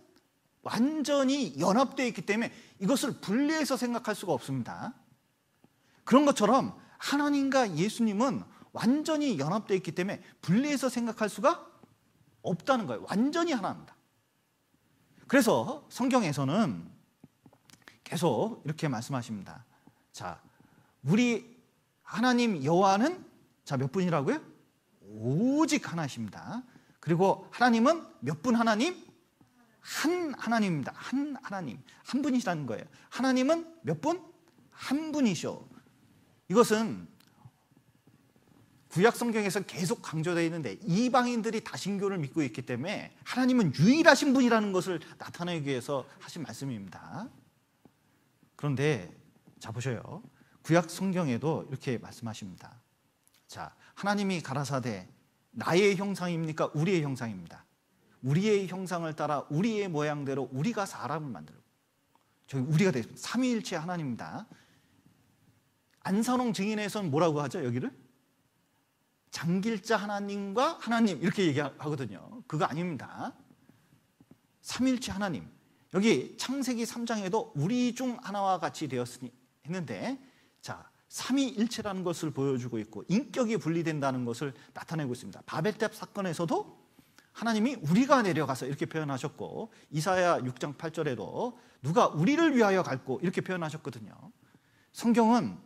완전히 연합되어 있기 때문에 이것을 분리해서 생각할 수가 없습니다. 그런 것처럼 하나님과 예수님은 완전히 연합되어 있기 때문에 분리해서 생각할 수가 없다는 거예요. 완전히 하나입니다. 그래서 성경에서는 계속 이렇게 말씀하십니다. 자, 우리 하나님 여호와는 자, 몇 분이라고요? 오직 하나십니다. 그리고 하나님은 몇 분 하나님? 한 하나님입니다. 한 하나님, 한 분이시라는 거예요. 하나님은 몇 분? 한 분이셔. 이것은 구약 성경에서 계속 강조되어 있는데 이방인들이 다신교를 믿고 있기 때문에 하나님은 유일하신 분이라는 것을 나타내기 위해서 하신 말씀입니다. 그런데 자, 보셔요. 구약 성경에도 이렇게 말씀하십니다. 자, 하나님이 가라사대 나의 형상입니까? 우리의 형상입니다. 우리의 형상을 따라 우리의 모양대로 우리가 사람을 만들고, 저기 우리가 되겠습니다. 삼위일체 하나님입니다. 안선홍 증인에서는 뭐라고 하죠? 여기를 장길자 하나님과 하나님 이렇게 얘기하거든요. 그거 아닙니다. 삼위일체 하나님. 여기 창세기 3장에도 우리 중 하나와 같이 되었으니 했는데, 자, 삼위일체라는 것을 보여주고 있고 인격이 분리된다는 것을 나타내고 있습니다. 바벨탑 사건에서도 하나님이 우리가 내려가서 이렇게 표현하셨고, 이사야 6장 8절에도 누가 우리를 위하여 갈고 이렇게 표현하셨거든요. 성경은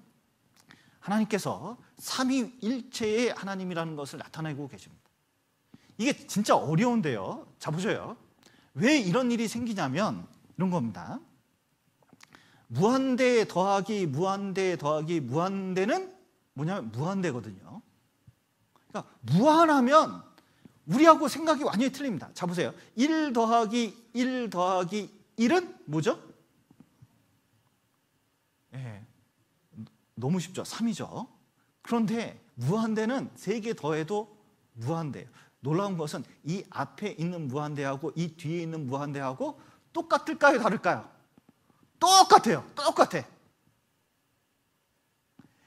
하나님께서 삼위일체의 하나님이라는 것을 나타내고 계십니다. 이게 진짜 어려운데요. 자, 보셔요. 왜 이런 일이 생기냐면 이런 겁니다. 무한대 더하기 무한대 더하기 무한대는 뭐냐면 무한대거든요. 그러니까 무한하면 우리하고 생각이 완전히 틀립니다. 자, 보세요. 1 더하기 1 더하기 1은 뭐죠? 너무 쉽죠. 3이죠. 그런데 무한대는 3개 더해도 무한대예요. 놀라운 것은 이 앞에 있는 무한대하고 이 뒤에 있는 무한대하고 똑같을까요? 다를까요? 똑같아요. 똑같아.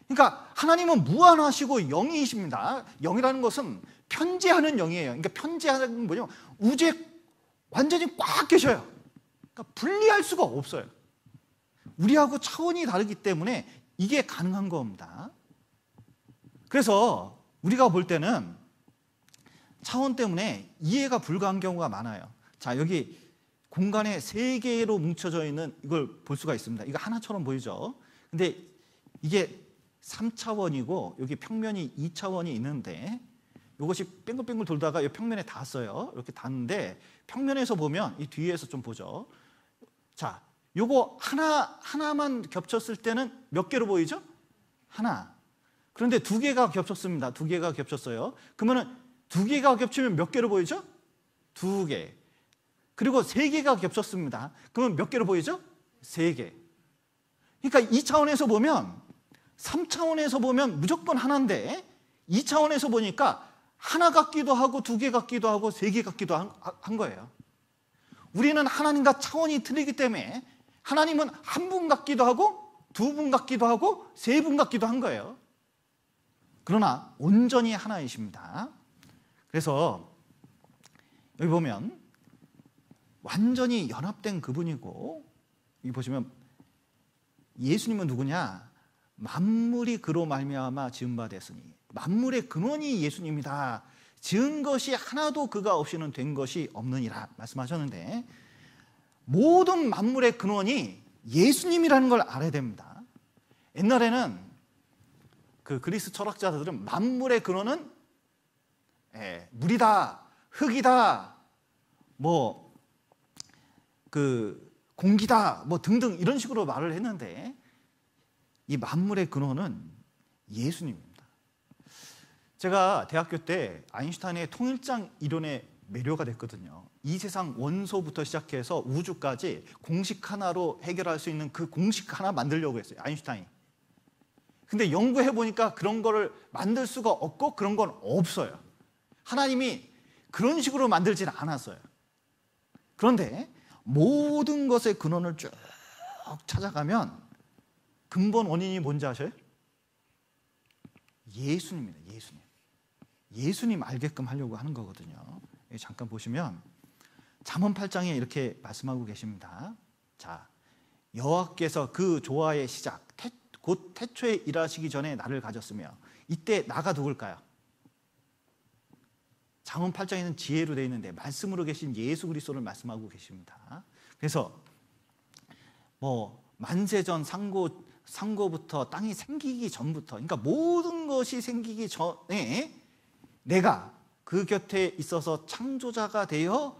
그러니까 하나님은 무한하시고 영이십니다. 영이라는 것은 편재하는 영이에요. 그러니까 편재하는 건 뭐냐면 우주에 완전히 꽉 계셔요. 그러니까 분리할 수가 없어요. 우리하고 차원이 다르기 때문에 이게 가능한 겁니다. 그래서 우리가 볼 때는 차원 때문에 이해가 불가한 경우가 많아요. 자, 여기 공간에 3개로 뭉쳐져 있는 이걸 볼 수가 있습니다. 이거 하나처럼 보이죠? 근데 이게 3차원이고 여기 평면이 2차원이 있는데 이것이 뺑글뺑글 돌다가 이 평면에 닿았어요. 이렇게 닿는데 평면에서 보면 이 뒤에서 좀 보죠. 자, 요거 하나만 겹쳤을 때는 몇 개로 보이죠? 하나. 그런데 2개가 겹쳤습니다. 2개가 겹쳤어요. 그러면은 2개가 겹치면 몇 개로 보이죠? 2개. 그리고 3개가 겹쳤습니다. 그러면 몇 개로 보이죠? 3개. 그러니까 2차원에서 보면 3차원에서 보면 무조건 하나인데 2차원에서 보니까 하나 같기도 하고 2개 같기도 하고 3개 같기도 한 거예요. 우리는 하나님과 차원이 틀리기 때문에 하나님은 한 분 같기도 하고 2분 같기도 하고 3분 같기도 한 거예요. 그러나 온전히 하나이십니다. 그래서 여기 보면 완전히 연합된 그분이고, 여기 보시면 예수님은 누구냐? 만물이 그로 말미암아 지은 바 됐으니, 만물의 근원이 예수님이다. 지은 것이 하나도 그가 없이는 된 것이 없느니라 말씀하셨는데, 모든 만물의 근원이 예수님이라는 걸 알아야 됩니다. 옛날에는 그 그리스 철학자들은 만물의 근원은 물이다, 흙이다, 뭐 그 공기다, 뭐 등등 이런 식으로 말을 했는데, 이 만물의 근원은 예수님입니다. 제가 대학교 때 아인슈타인의 통일장 이론에 매료가 됐거든요. 이 세상 원소부터 시작해서 우주까지 공식 하나로 해결할 수 있는 그 공식 하나 만들려고 했어요, 아인슈타인이. 근데 연구해 보니까 그런 거를 만들 수가 없고 그런 건 없어요. 하나님이 그런 식으로 만들지는 않았어요. 그런데 모든 것의 근원을 쭉 찾아가면 근본 원인이 뭔지 아셔요? 예수님입니다. 예수님. 예수님 알게끔 하려고 하는 거거든요. 여기 잠깐 보시면 잠언 8장에 이렇게 말씀하고 계십니다. 자, 여호와께서 그 조화의 시작, 곧 태초에 일하시기 전에 나를 가졌으며, 이때 나가 누굴까요? 잠언 8장에는 지혜로 되어 있는데 말씀으로 계신 예수 그리스도를 말씀하고 계십니다. 그래서 뭐 만세전 상고부터 땅이 생기기 전부터, 그러니까 모든 것이 생기기 전에 내가 그 곁에 있어서 창조자가 되어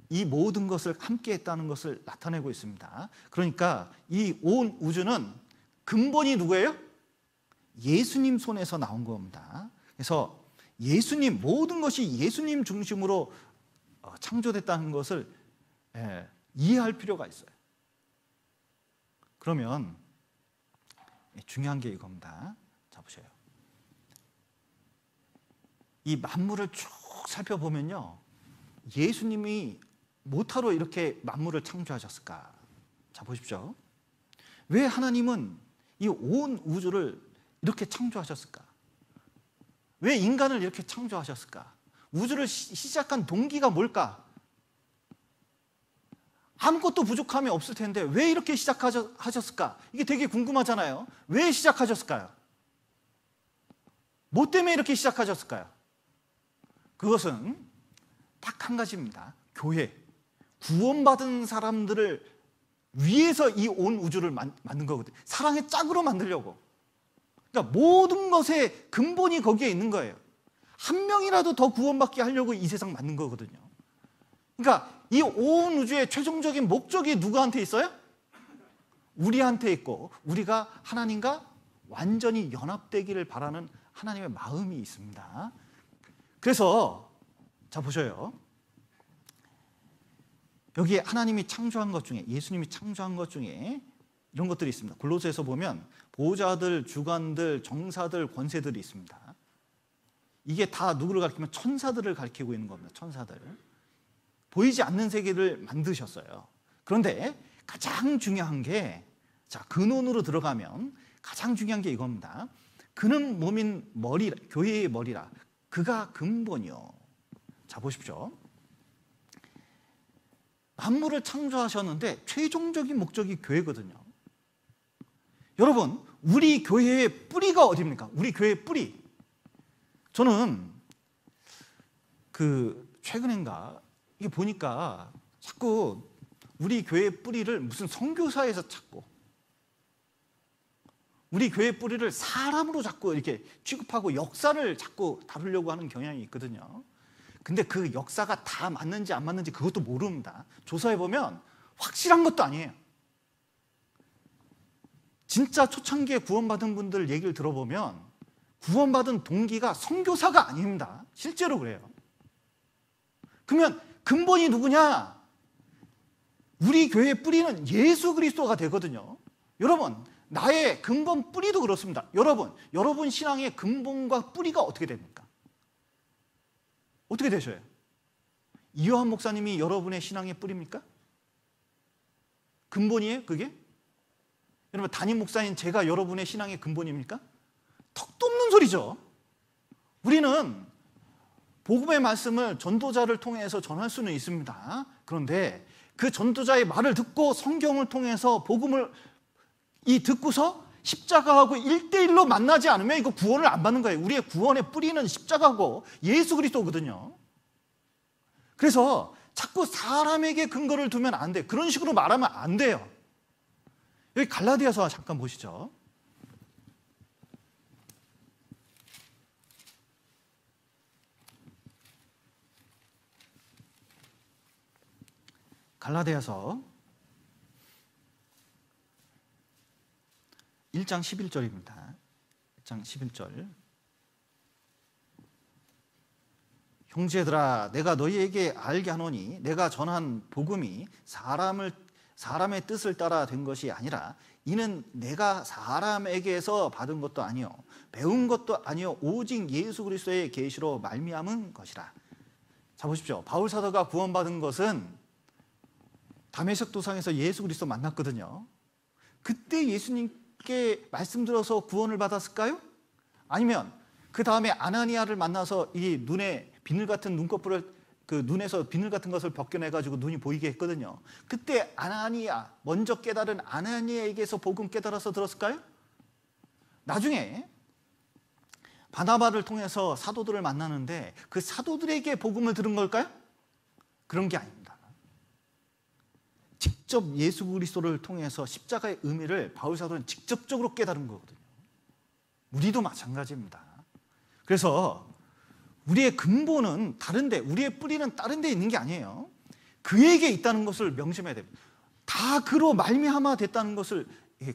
이 모든 것을 함께 했다는 것을 나타내고 있습니다. 그러니까 이 온 우주는 근본이 누구예요? 예수님 손에서 나온 겁니다. 그래서 예수님, 모든 것이 예수님 중심으로 창조됐다는 것을 이해할 필요가 있어요. 그러면 중요한 게 이겁니다. 자, 보세요. 이 만물을 쭉 살펴보면요, 예수님이 뭐하러 이렇게 만물을 창조하셨을까? 자, 보십시오. 왜 하나님은 이 온 우주를 이렇게 창조하셨을까? 왜 인간을 이렇게 창조하셨을까? 우주를 시작한 동기가 뭘까? 아무것도 부족함이 없을 텐데 왜 이렇게 시작하셨을까? 이게 되게 궁금하잖아요. 왜 시작하셨을까요? 뭐 때문에 이렇게 시작하셨을까요? 그것은 딱 한 가지입니다. 교회, 구원받은 사람들을 위해서 이 온 우주를 만든 거거든요. 사랑의 짝으로 만들려고. 그러니까 모든 것의 근본이 거기에 있는 거예요. 한 명이라도 더 구원받게 하려고 이 세상 만든 거거든요. 그러니까 이 온 우주의 최종적인 목적이 누구한테 있어요? 우리한테 있고, 우리가 하나님과 완전히 연합되기를 바라는 하나님의 마음이 있습니다. 그래서 자, 보셔요. 여기에 하나님이 창조한 것 중에, 예수님이 창조한 것 중에 이런 것들이 있습니다. 골로새에서 보면 보좌들, 주관들, 정사들, 권세들이 있습니다. 이게 다 누구를 가리키면 천사들을 가리키고 있는 겁니다. 천사들. 보이지 않는 세계를 만드셨어요. 그런데 가장 중요한 게, 자, 근원으로 들어가면 가장 중요한 게 이겁니다. 그는 몸인 머리, 교회의 머리라. 그가 근본이요. 자, 보십시오. 만물을 창조하셨는데 최종적인 목적이 교회거든요. 여러분, 우리 교회의 뿌리가 어디입니까? 우리 교회의 뿌리. 저는 최근엔가 이게 보니까 자꾸 우리 교회의 뿌리를 무슨 선교사에서 찾고, 우리 교회의 뿌리를 사람으로 자꾸 이렇게 취급하고 역사를 자꾸 다루려고 하는 경향이 있거든요. 근데 그 역사가 다 맞는지 안 맞는지 그것도 모릅니다. 조사해보면 확실한 것도 아니에요. 진짜 초창기에 구원받은 분들 얘기를 들어보면 구원받은 동기가 선교사가 아닙니다. 실제로 그래요. 그러면 근본이 누구냐? 우리 교회의 뿌리는 예수 그리스도가 되거든요. 여러분, 나의 근본 뿌리도 그렇습니다. 여러분 신앙의 근본과 뿌리가 어떻게 됩니까? 어떻게 되셔요? 이요한 목사님이 여러분의 신앙의 뿌리입니까? 근본이에요, 그게? 여러분, 담임 목사인 제가 여러분의 신앙의 근본입니까? 턱도 없는 소리죠. 우리는 복음의 말씀을 전도자를 통해서 전할 수는 있습니다. 그런데 그 전도자의 말을 듣고 성경을 통해서 복음을 듣고서 십자가하고 1대1로 만나지 않으면 이거 구원을 안 받는 거예요. 우리의 구원의 뿌리는 십자가고 예수 그리스도거든요. 그래서 자꾸 사람에게 근거를 두면 안 돼. 그런 식으로 말하면 안 돼요. 여기 갈라디아서 잠깐 보시죠. 갈라디아서 1장 11절입니다. 1장 11절. 형제들아, 내가 너희에게 알게 하노니 내가 전한 복음이 사람의 뜻을 따라 된 것이 아니라 이는 내가 사람에게서 받은 것도 아니요 배운 것도 아니요 오직 예수 그리스도의 계시로 말미암은 것이라. 자, 보십시오. 바울 사도가 구원받은 것은 다메섹 도상에서 예수 그리스도 만났거든요. 그때 예수님께 말씀 들어서 구원을 받았을까요? 아니면 그 다음에 아나니아를 만나서 이 눈에 비늘 같은 눈꺼풀을 눈에서 비늘 같은 것을 벗겨내가지고 눈이 보이게 했거든요. 그때 먼저 깨달은 아나니아에게서 복음 깨달아서 들었을까요? 나중에 바나바를 통해서 사도들을 만나는데 그 사도들에게 복음을 들은 걸까요? 그런 게 아닙니다. 직접 예수 그리스도를 통해서 십자가의 의미를 바울 사도는 직접적으로 깨달은 거거든요. 우리도 마찬가지입니다. 그래서 우리의 근본은 다른데, 우리의 뿌리는 다른 데 있는 게 아니에요. 그에게 있다는 것을 명심해야 됩니다. 다 그로 말미암아 됐다는 것을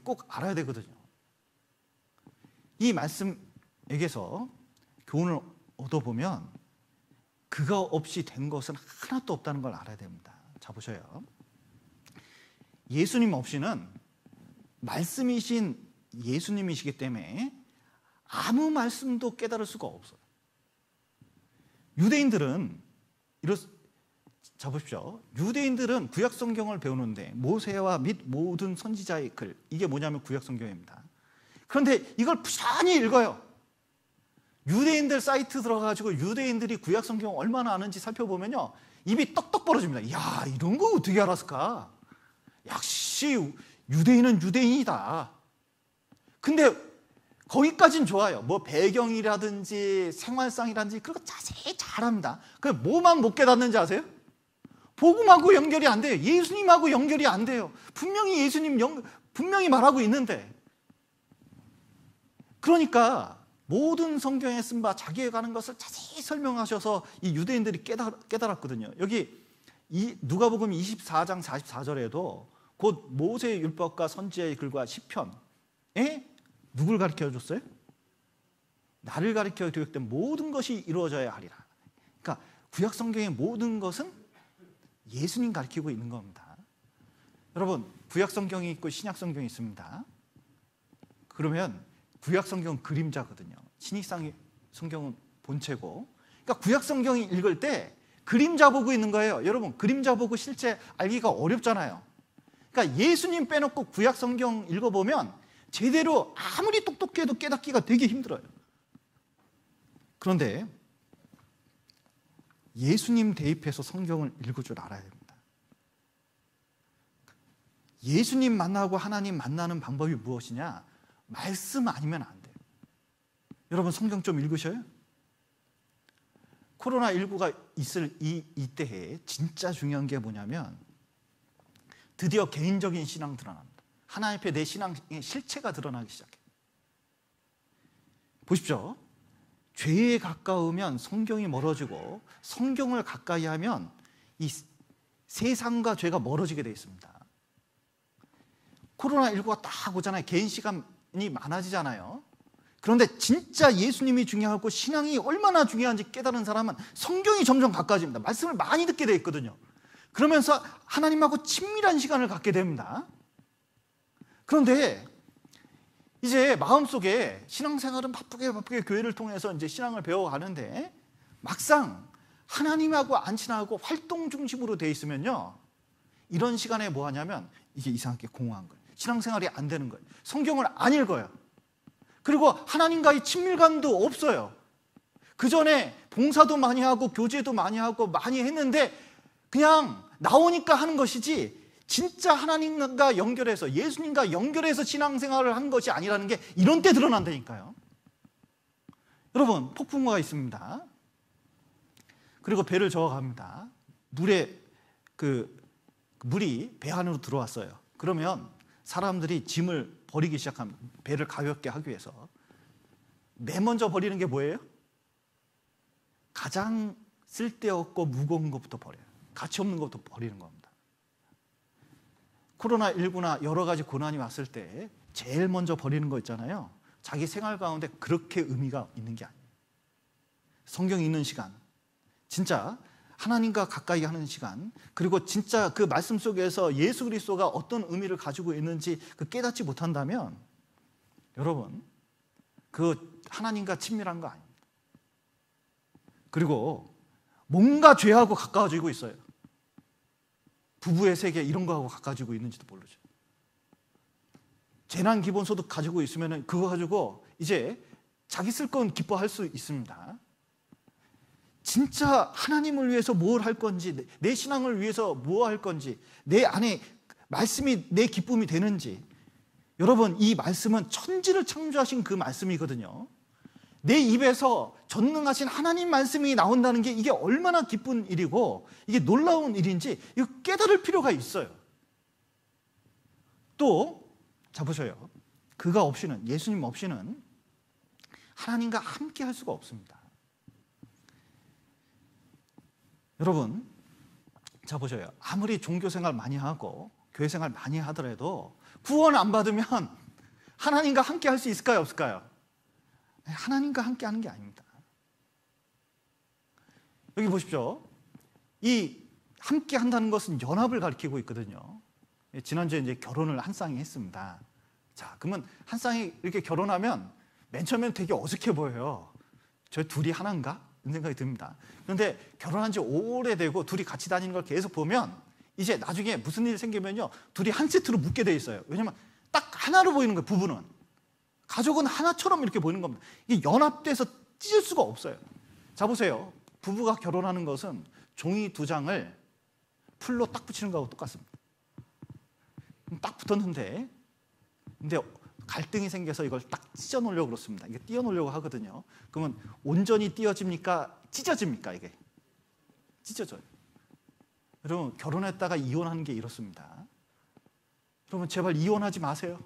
꼭 알아야 되거든요. 이 말씀에게서 교훈을 얻어보면 그가 없이 된 것은 하나도 없다는 걸 알아야 됩니다. 자, 보셔요. 예수님 없이는 말씀이신 예수님이시기 때문에 아무 말씀도 깨달을 수가 없어요. 유대인들은 자, 보십시오. 유대인들은 구약 성경을 배우는데 모세와 및 모든 선지자의 글, 이게 뭐냐면 구약 성경입니다. 그런데 이걸 부산히 읽어요. 유대인들 사이트 들어가가지고 유대인들이 구약 성경 얼마나 아는지 살펴보면요, 입이 떡떡 벌어집니다. 야, 이런 거 어떻게 알았을까? 역시 유대인은 유대인이다. 근데 거기까진 좋아요. 뭐 배경이라든지 생활상이라든지 그런 거 자세히 잘합니다. 그 뭐만 못 깨닫는지 아세요? 복음하고 연결이 안 돼요. 예수님하고 연결이 안 돼요. 분명히 분명히 말하고 있는데. 그러니까 모든 성경에 쓴 바 자기에 관한 것을 자세히 설명하셔서 이 유대인들이 깨달았거든요. 여기 누가복음 24장 44절에도 곧 모세의 율법과 선지자의 글과 시편에 누굴 가르쳐 줬어요? 나를 가르쳐 교육된 모든 것이 이루어져야 하리라. 그러니까 구약 성경의 모든 것은 예수님 가르치고 있는 겁니다. 여러분, 구약 성경이 있고 신약 성경이 있습니다. 그러면 구약 성경은 그림자거든요. 신약 성경은 본체고. 그러니까 구약 성경이 읽을 때 그림자 보고 있는 거예요. 여러분, 그림자 보고 실제 알기가 어렵잖아요. 그러니까 예수님 빼놓고 구약 성경 읽어보면 제대로 아무리 똑똑해도 깨닫기가 되게 힘들어요. 그런데 예수님 대입해서 성경을 읽을 줄 알아야 됩니다. 예수님 만나고 하나님 만나는 방법이 무엇이냐? 말씀 아니면 안 돼요. 여러분, 성경 좀 읽으셔요? 코로나19가 있을 이때에 진짜 중요한 게 뭐냐면 드디어 개인적인 신앙 드러납니다. 하나님 앞에 내 신앙의 실체가 드러나기 시작해요. 보십시오. 죄에 가까우면 성경이 멀어지고 성경을 가까이 하면 이 세상과 죄가 멀어지게 되어 있습니다. 코로나19가 딱 오잖아요. 개인 시간이 많아지잖아요. 그런데 진짜 예수님이 중요하고 신앙이 얼마나 중요한지 깨달은 사람은 성경이 점점 가까워집니다. 말씀을 많이 듣게 되어 있거든요. 그러면서 하나님하고 친밀한 시간을 갖게 됩니다. 그런데 이제 마음속에 신앙생활은 바쁘게 교회를 통해서 이제 신앙을 배워가는데 막상 하나님하고 안 친하고 활동 중심으로 되어 있으면요, 이런 시간에 뭐 하냐면 이게 이상하게 공허한 거예요. 신앙생활이 안 되는 거예요. 성경을 안 읽어요. 그리고 하나님과의 친밀감도 없어요. 그 전에 봉사도 많이 하고 교제도 많이 하고 많이 했는데 그냥 나오니까 하는 것이지 진짜 하나님과 연결해서 예수님과 연결해서 신앙생활을 한 것이 아니라는 게 이런 때 드러난다니까요. 여러분, 폭풍우가 있습니다. 그리고 배를 저어갑니다. 물이 배 안으로 들어왔어요. 그러면 사람들이 짐을 버리기 시작합니다. 배를 가볍게 하기 위해서. 맨 먼저 버리는 게 뭐예요? 가장 쓸데없고 무거운 것부터 버려요. 가치 없는 것부터 버리는 겁니다. 코로나19나 여러 가지 고난이 왔을 때 제일 먼저 버리는 거 있잖아요. 자기 생활 가운데 그렇게 의미가 있는 게 아니에요. 성경 읽는 시간, 진짜 하나님과 가까이 하는 시간, 그리고 진짜 그 말씀 속에서 예수 그리스도가 어떤 의미를 가지고 있는지 깨닫지 못한다면 여러분, 그 하나님과 친밀한 거 아닙니다. 그리고 뭔가 죄하고 가까워지고 있어요. 부부의 세계 이런 거하고 가까워지고 있는지도 모르죠. 재난 기본소득 가지고 있으면 그거 가지고 이제 자기 쓸 건 기뻐할 수 있습니다. 진짜 하나님을 위해서 뭘 할 건지, 내 신앙을 위해서 뭐 할 건지, 내 안에 말씀이 내 기쁨이 되는지. 여러분, 이 말씀은 천지를 창조하신 그 말씀이거든요. 내 입에서 전능하신 하나님 말씀이 나온다는 게 이게 얼마나 기쁜 일이고 이게 놀라운 일인지 이거 깨달을 필요가 있어요. 또 자 보셔요. 그가 없이는, 예수님 없이는 하나님과 함께 할 수가 없습니다. 여러분, 자 보셔요. 아무리 종교생활 많이 하고 교회생활 많이 하더라도 구원 안 받으면 하나님과 함께 할 수 있을까요, 없을까요? 하나님과 함께 하는 게 아닙니다. 여기 보십시오. 이 함께 한다는 것은 연합을 가리키고 있거든요. 지난주에 이제 결혼을 한 쌍이 했습니다. 자, 그러면 한 쌍이 이렇게 결혼하면 맨 처음에는 되게 어색해 보여요. 저 둘이 하나인가? 이런 생각이 듭니다. 그런데 결혼한 지 오래되고 둘이 같이 다니는 걸 계속 보면 이제 나중에 무슨 일이 생기면요, 둘이 한 세트로 묶게 돼 있어요. 왜냐면 딱 하나로 보이는 거예요. 부부는. 가족은 하나처럼 이렇게 보이는 겁니다. 이게 연합돼서 찢을 수가 없어요. 자 보세요. 부부가 결혼하는 것은 종이 두 장을 풀로 딱 붙이는 거하고 똑같습니다. 딱 붙었는데 근데 갈등이 생겨서 이걸 딱 찢어 놓으려고 그렇습니다. 이게 띄어 놓으려고 하거든요. 그러면 온전히 띄어집니까? 찢어집니까? 이게 찢어져요. 여러분, 결혼했다가 이혼하는 게 이렇습니다. 여러분, 제발 이혼하지 마세요.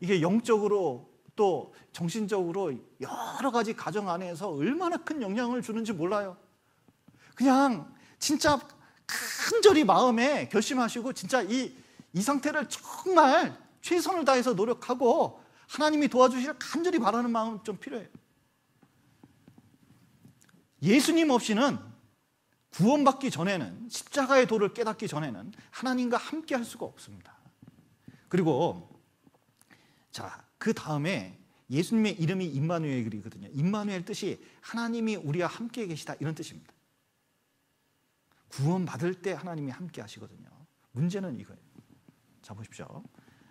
이게 영적으로 또 정신적으로 여러 가지 가정 안에서 얼마나 큰 영향을 주는지 몰라요. 그냥 진짜 간절히 마음에 결심하시고 진짜 이 상태를 정말 최선을 다해서 노력하고 하나님이 도와주시길 간절히 바라는 마음 좀 필요해요. 예수님 없이는 구원받기 전에는, 십자가의 도를 깨닫기 전에는 하나님과 함께 할 수가 없습니다. 그리고 그 다음에 예수님의 이름이 임마누엘이거든요. 임마누엘 뜻이 하나님이 우리와 함께 계시다, 이런 뜻입니다. 구원받을 때 하나님이 함께 하시거든요. 문제는 이거예요. 자, 보십시오.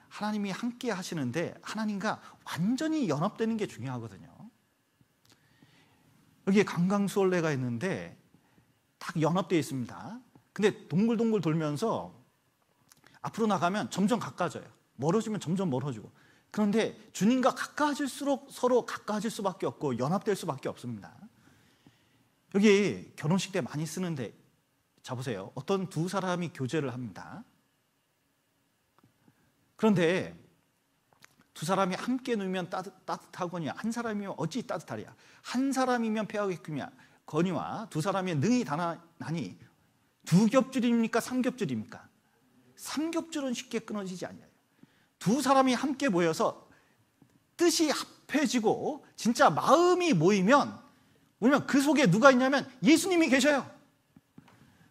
하나님이 함께 하시는데 하나님과 완전히 연합되는 게 중요하거든요. 여기에 강강수월래가 있는데 딱 연합되어 있습니다. 근데 동글동글 돌면서 앞으로 나가면 점점 가까워져요. 멀어지면 점점 멀어지고. 그런데 주님과 가까워질수록 서로 가까워질 수밖에 없고 연합될 수밖에 없습니다. 여기 결혼식 때 많이 쓰는데, 자 보세요. 어떤 두 사람이 교제를 합니다. 그런데 두 사람이 함께 누우면 따뜻하거니와 한 사람이면 어찌 따뜻하랴. 한 사람이면 패하겠거니와 두 사람이 능히 다나니 두 겹줄입니까? 삼겹줄입니까? 삼겹줄은 쉽게 끊어지지 않아요. 두 사람이 함께 모여서 뜻이 합해지고 진짜 마음이 모이면 그 속에 누가 있냐면 예수님이 계셔요.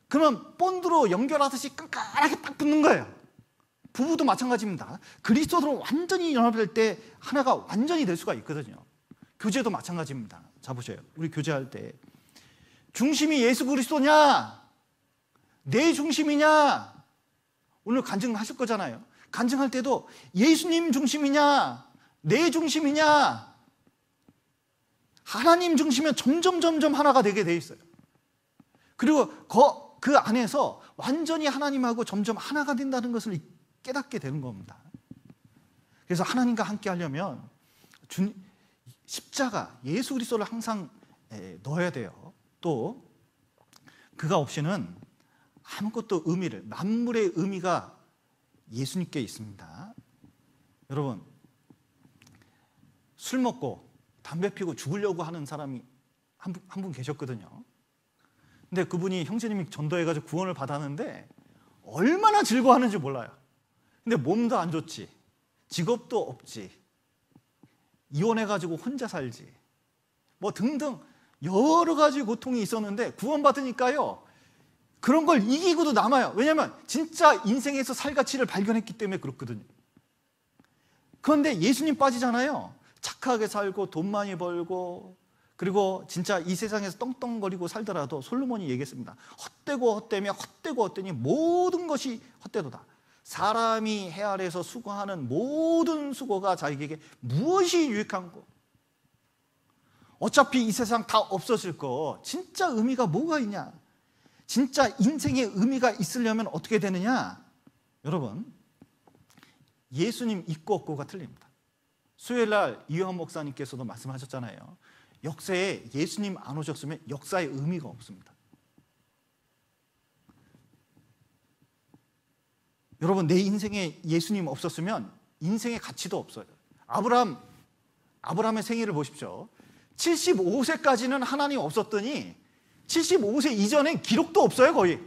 그러면 본드로 연결하듯이 끈끈하게 딱 붙는 거예요. 부부도 마찬가지입니다. 그리스도로 완전히 연합될 때 하나가 완전히 될 수가 있거든요. 교제도 마찬가지입니다. 자 보세요. 우리 교제할 때 중심이 예수 그리스도냐, 내 중심이냐, 오늘 간증하실 거잖아요. 간증할 때도 예수님 중심이냐, 내 중심이냐, 하나님 중심이면 점점 하나가 되게 돼 있어요. 그리고 그 안에서 완전히 하나님하고 점점 하나가 된다는 것을 깨닫게 되는 겁니다. 그래서 하나님과 함께 하려면 십자가, 예수 그리스도를 항상 넣어야 돼요. 또 그가 없이는 아무것도 만물의 의미가 예수님께 있습니다. 여러분, 술 먹고 담배 피고 죽으려고 하는 사람이 한 분 계셨거든요. 근데 그분이 형제님이 전도해가지고 구원을 받았는데 얼마나 즐거워하는지 몰라요. 근데 몸도 안 좋지, 직업도 없지, 이혼해가지고 혼자 살지, 뭐 등등 여러 가지 고통이 있었는데 구원받으니까요, 그런 걸 이기고도 남아요. 왜냐하면 진짜 인생에서 살 가치를 발견했기 때문에 그렇거든요. 그런데 예수님 빠지잖아요. 착하게 살고 돈 많이 벌고, 그리고 진짜 이 세상에서 떵떵거리고 살더라도 솔로몬이 얘기했습니다. 헛되고 헛되며 헛되고 헛되니 모든 것이 헛되도다. 사람이 해 아래에서 수고하는 모든 수고가 자기에게 무엇이 유익한고, 어차피 이 세상 다 없어질 거 진짜 의미가 뭐가 있냐, 진짜 인생의 의미가 있으려면 어떻게 되느냐. 여러분, 예수님 있고 없고가 틀립니다. 수요일날 이효한 목사님께서도 말씀하셨잖아요. 역사에 예수님 안 오셨으면 역사의 의미가 없습니다. 여러분, 내 인생에 예수님 없었으면 인생의 가치도 없어요. 아브라함의 생애를 보십시오. 75세까지는 하나님 없었더니 75세 이전엔 기록도 없어요. 거의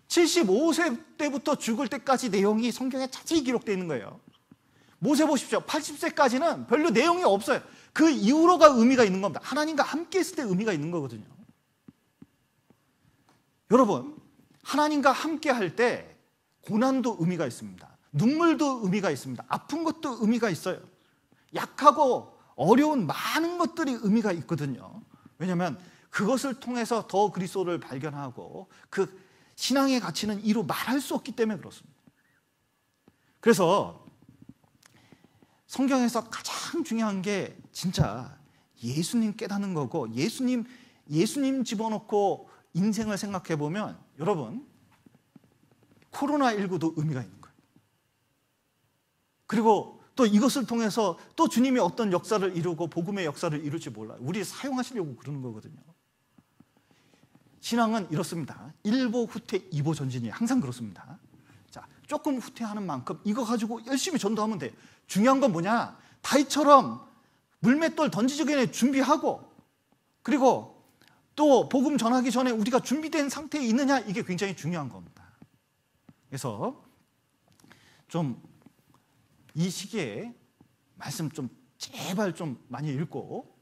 75세 때부터 죽을 때까지 내용이 성경에 자세히 기록되어 있는 거예요. 모세 보십시오. 80세까지는 별로 내용이 없어요. 그 이후로가 의미가 있는 겁니다. 하나님과 함께 있을 때 의미가 있는 거거든요. 여러분, 하나님과 함께 할 때 고난도 의미가 있습니다. 눈물도 의미가 있습니다. 아픈 것도 의미가 있어요. 약하고 어려운 많은 것들이 의미가 있거든요. 왜냐하면 그것을 통해서 더 그리스도를 발견하고 그 신앙의 가치는 이루 말할 수 없기 때문에 그렇습니다. 그래서 성경에서 가장 중요한 게 진짜 예수님 깨닫는 거고, 예수님 집어넣고 인생을 생각해 보면 여러분, 코로나19도 의미가 있는 거예요. 그리고 또 이것을 통해서 또 주님이 어떤 역사를 이루고 복음의 역사를 이룰지 몰라요. 우리 사용하시려고 그러는 거거든요. 신앙은 이렇습니다. 1보 후퇴 2보 전진이 항상 그렇습니다. 자, 조금 후퇴하는 만큼 이거 가지고 열심히 전도하면 돼요. 중요한 건 뭐냐? 다윗처럼 물맷돌 던지기 전에 준비하고, 그리고 또 복음 전하기 전에 우리가 준비된 상태에 있느냐, 이게 굉장히 중요한 겁니다. 그래서 좀 이 시기에 말씀 좀 제발 좀 많이 읽고,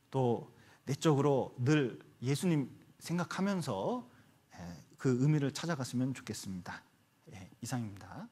또 내적으로 늘 예수님 생각하면서 그 의미를 찾아갔으면 좋겠습니다. 이상입니다.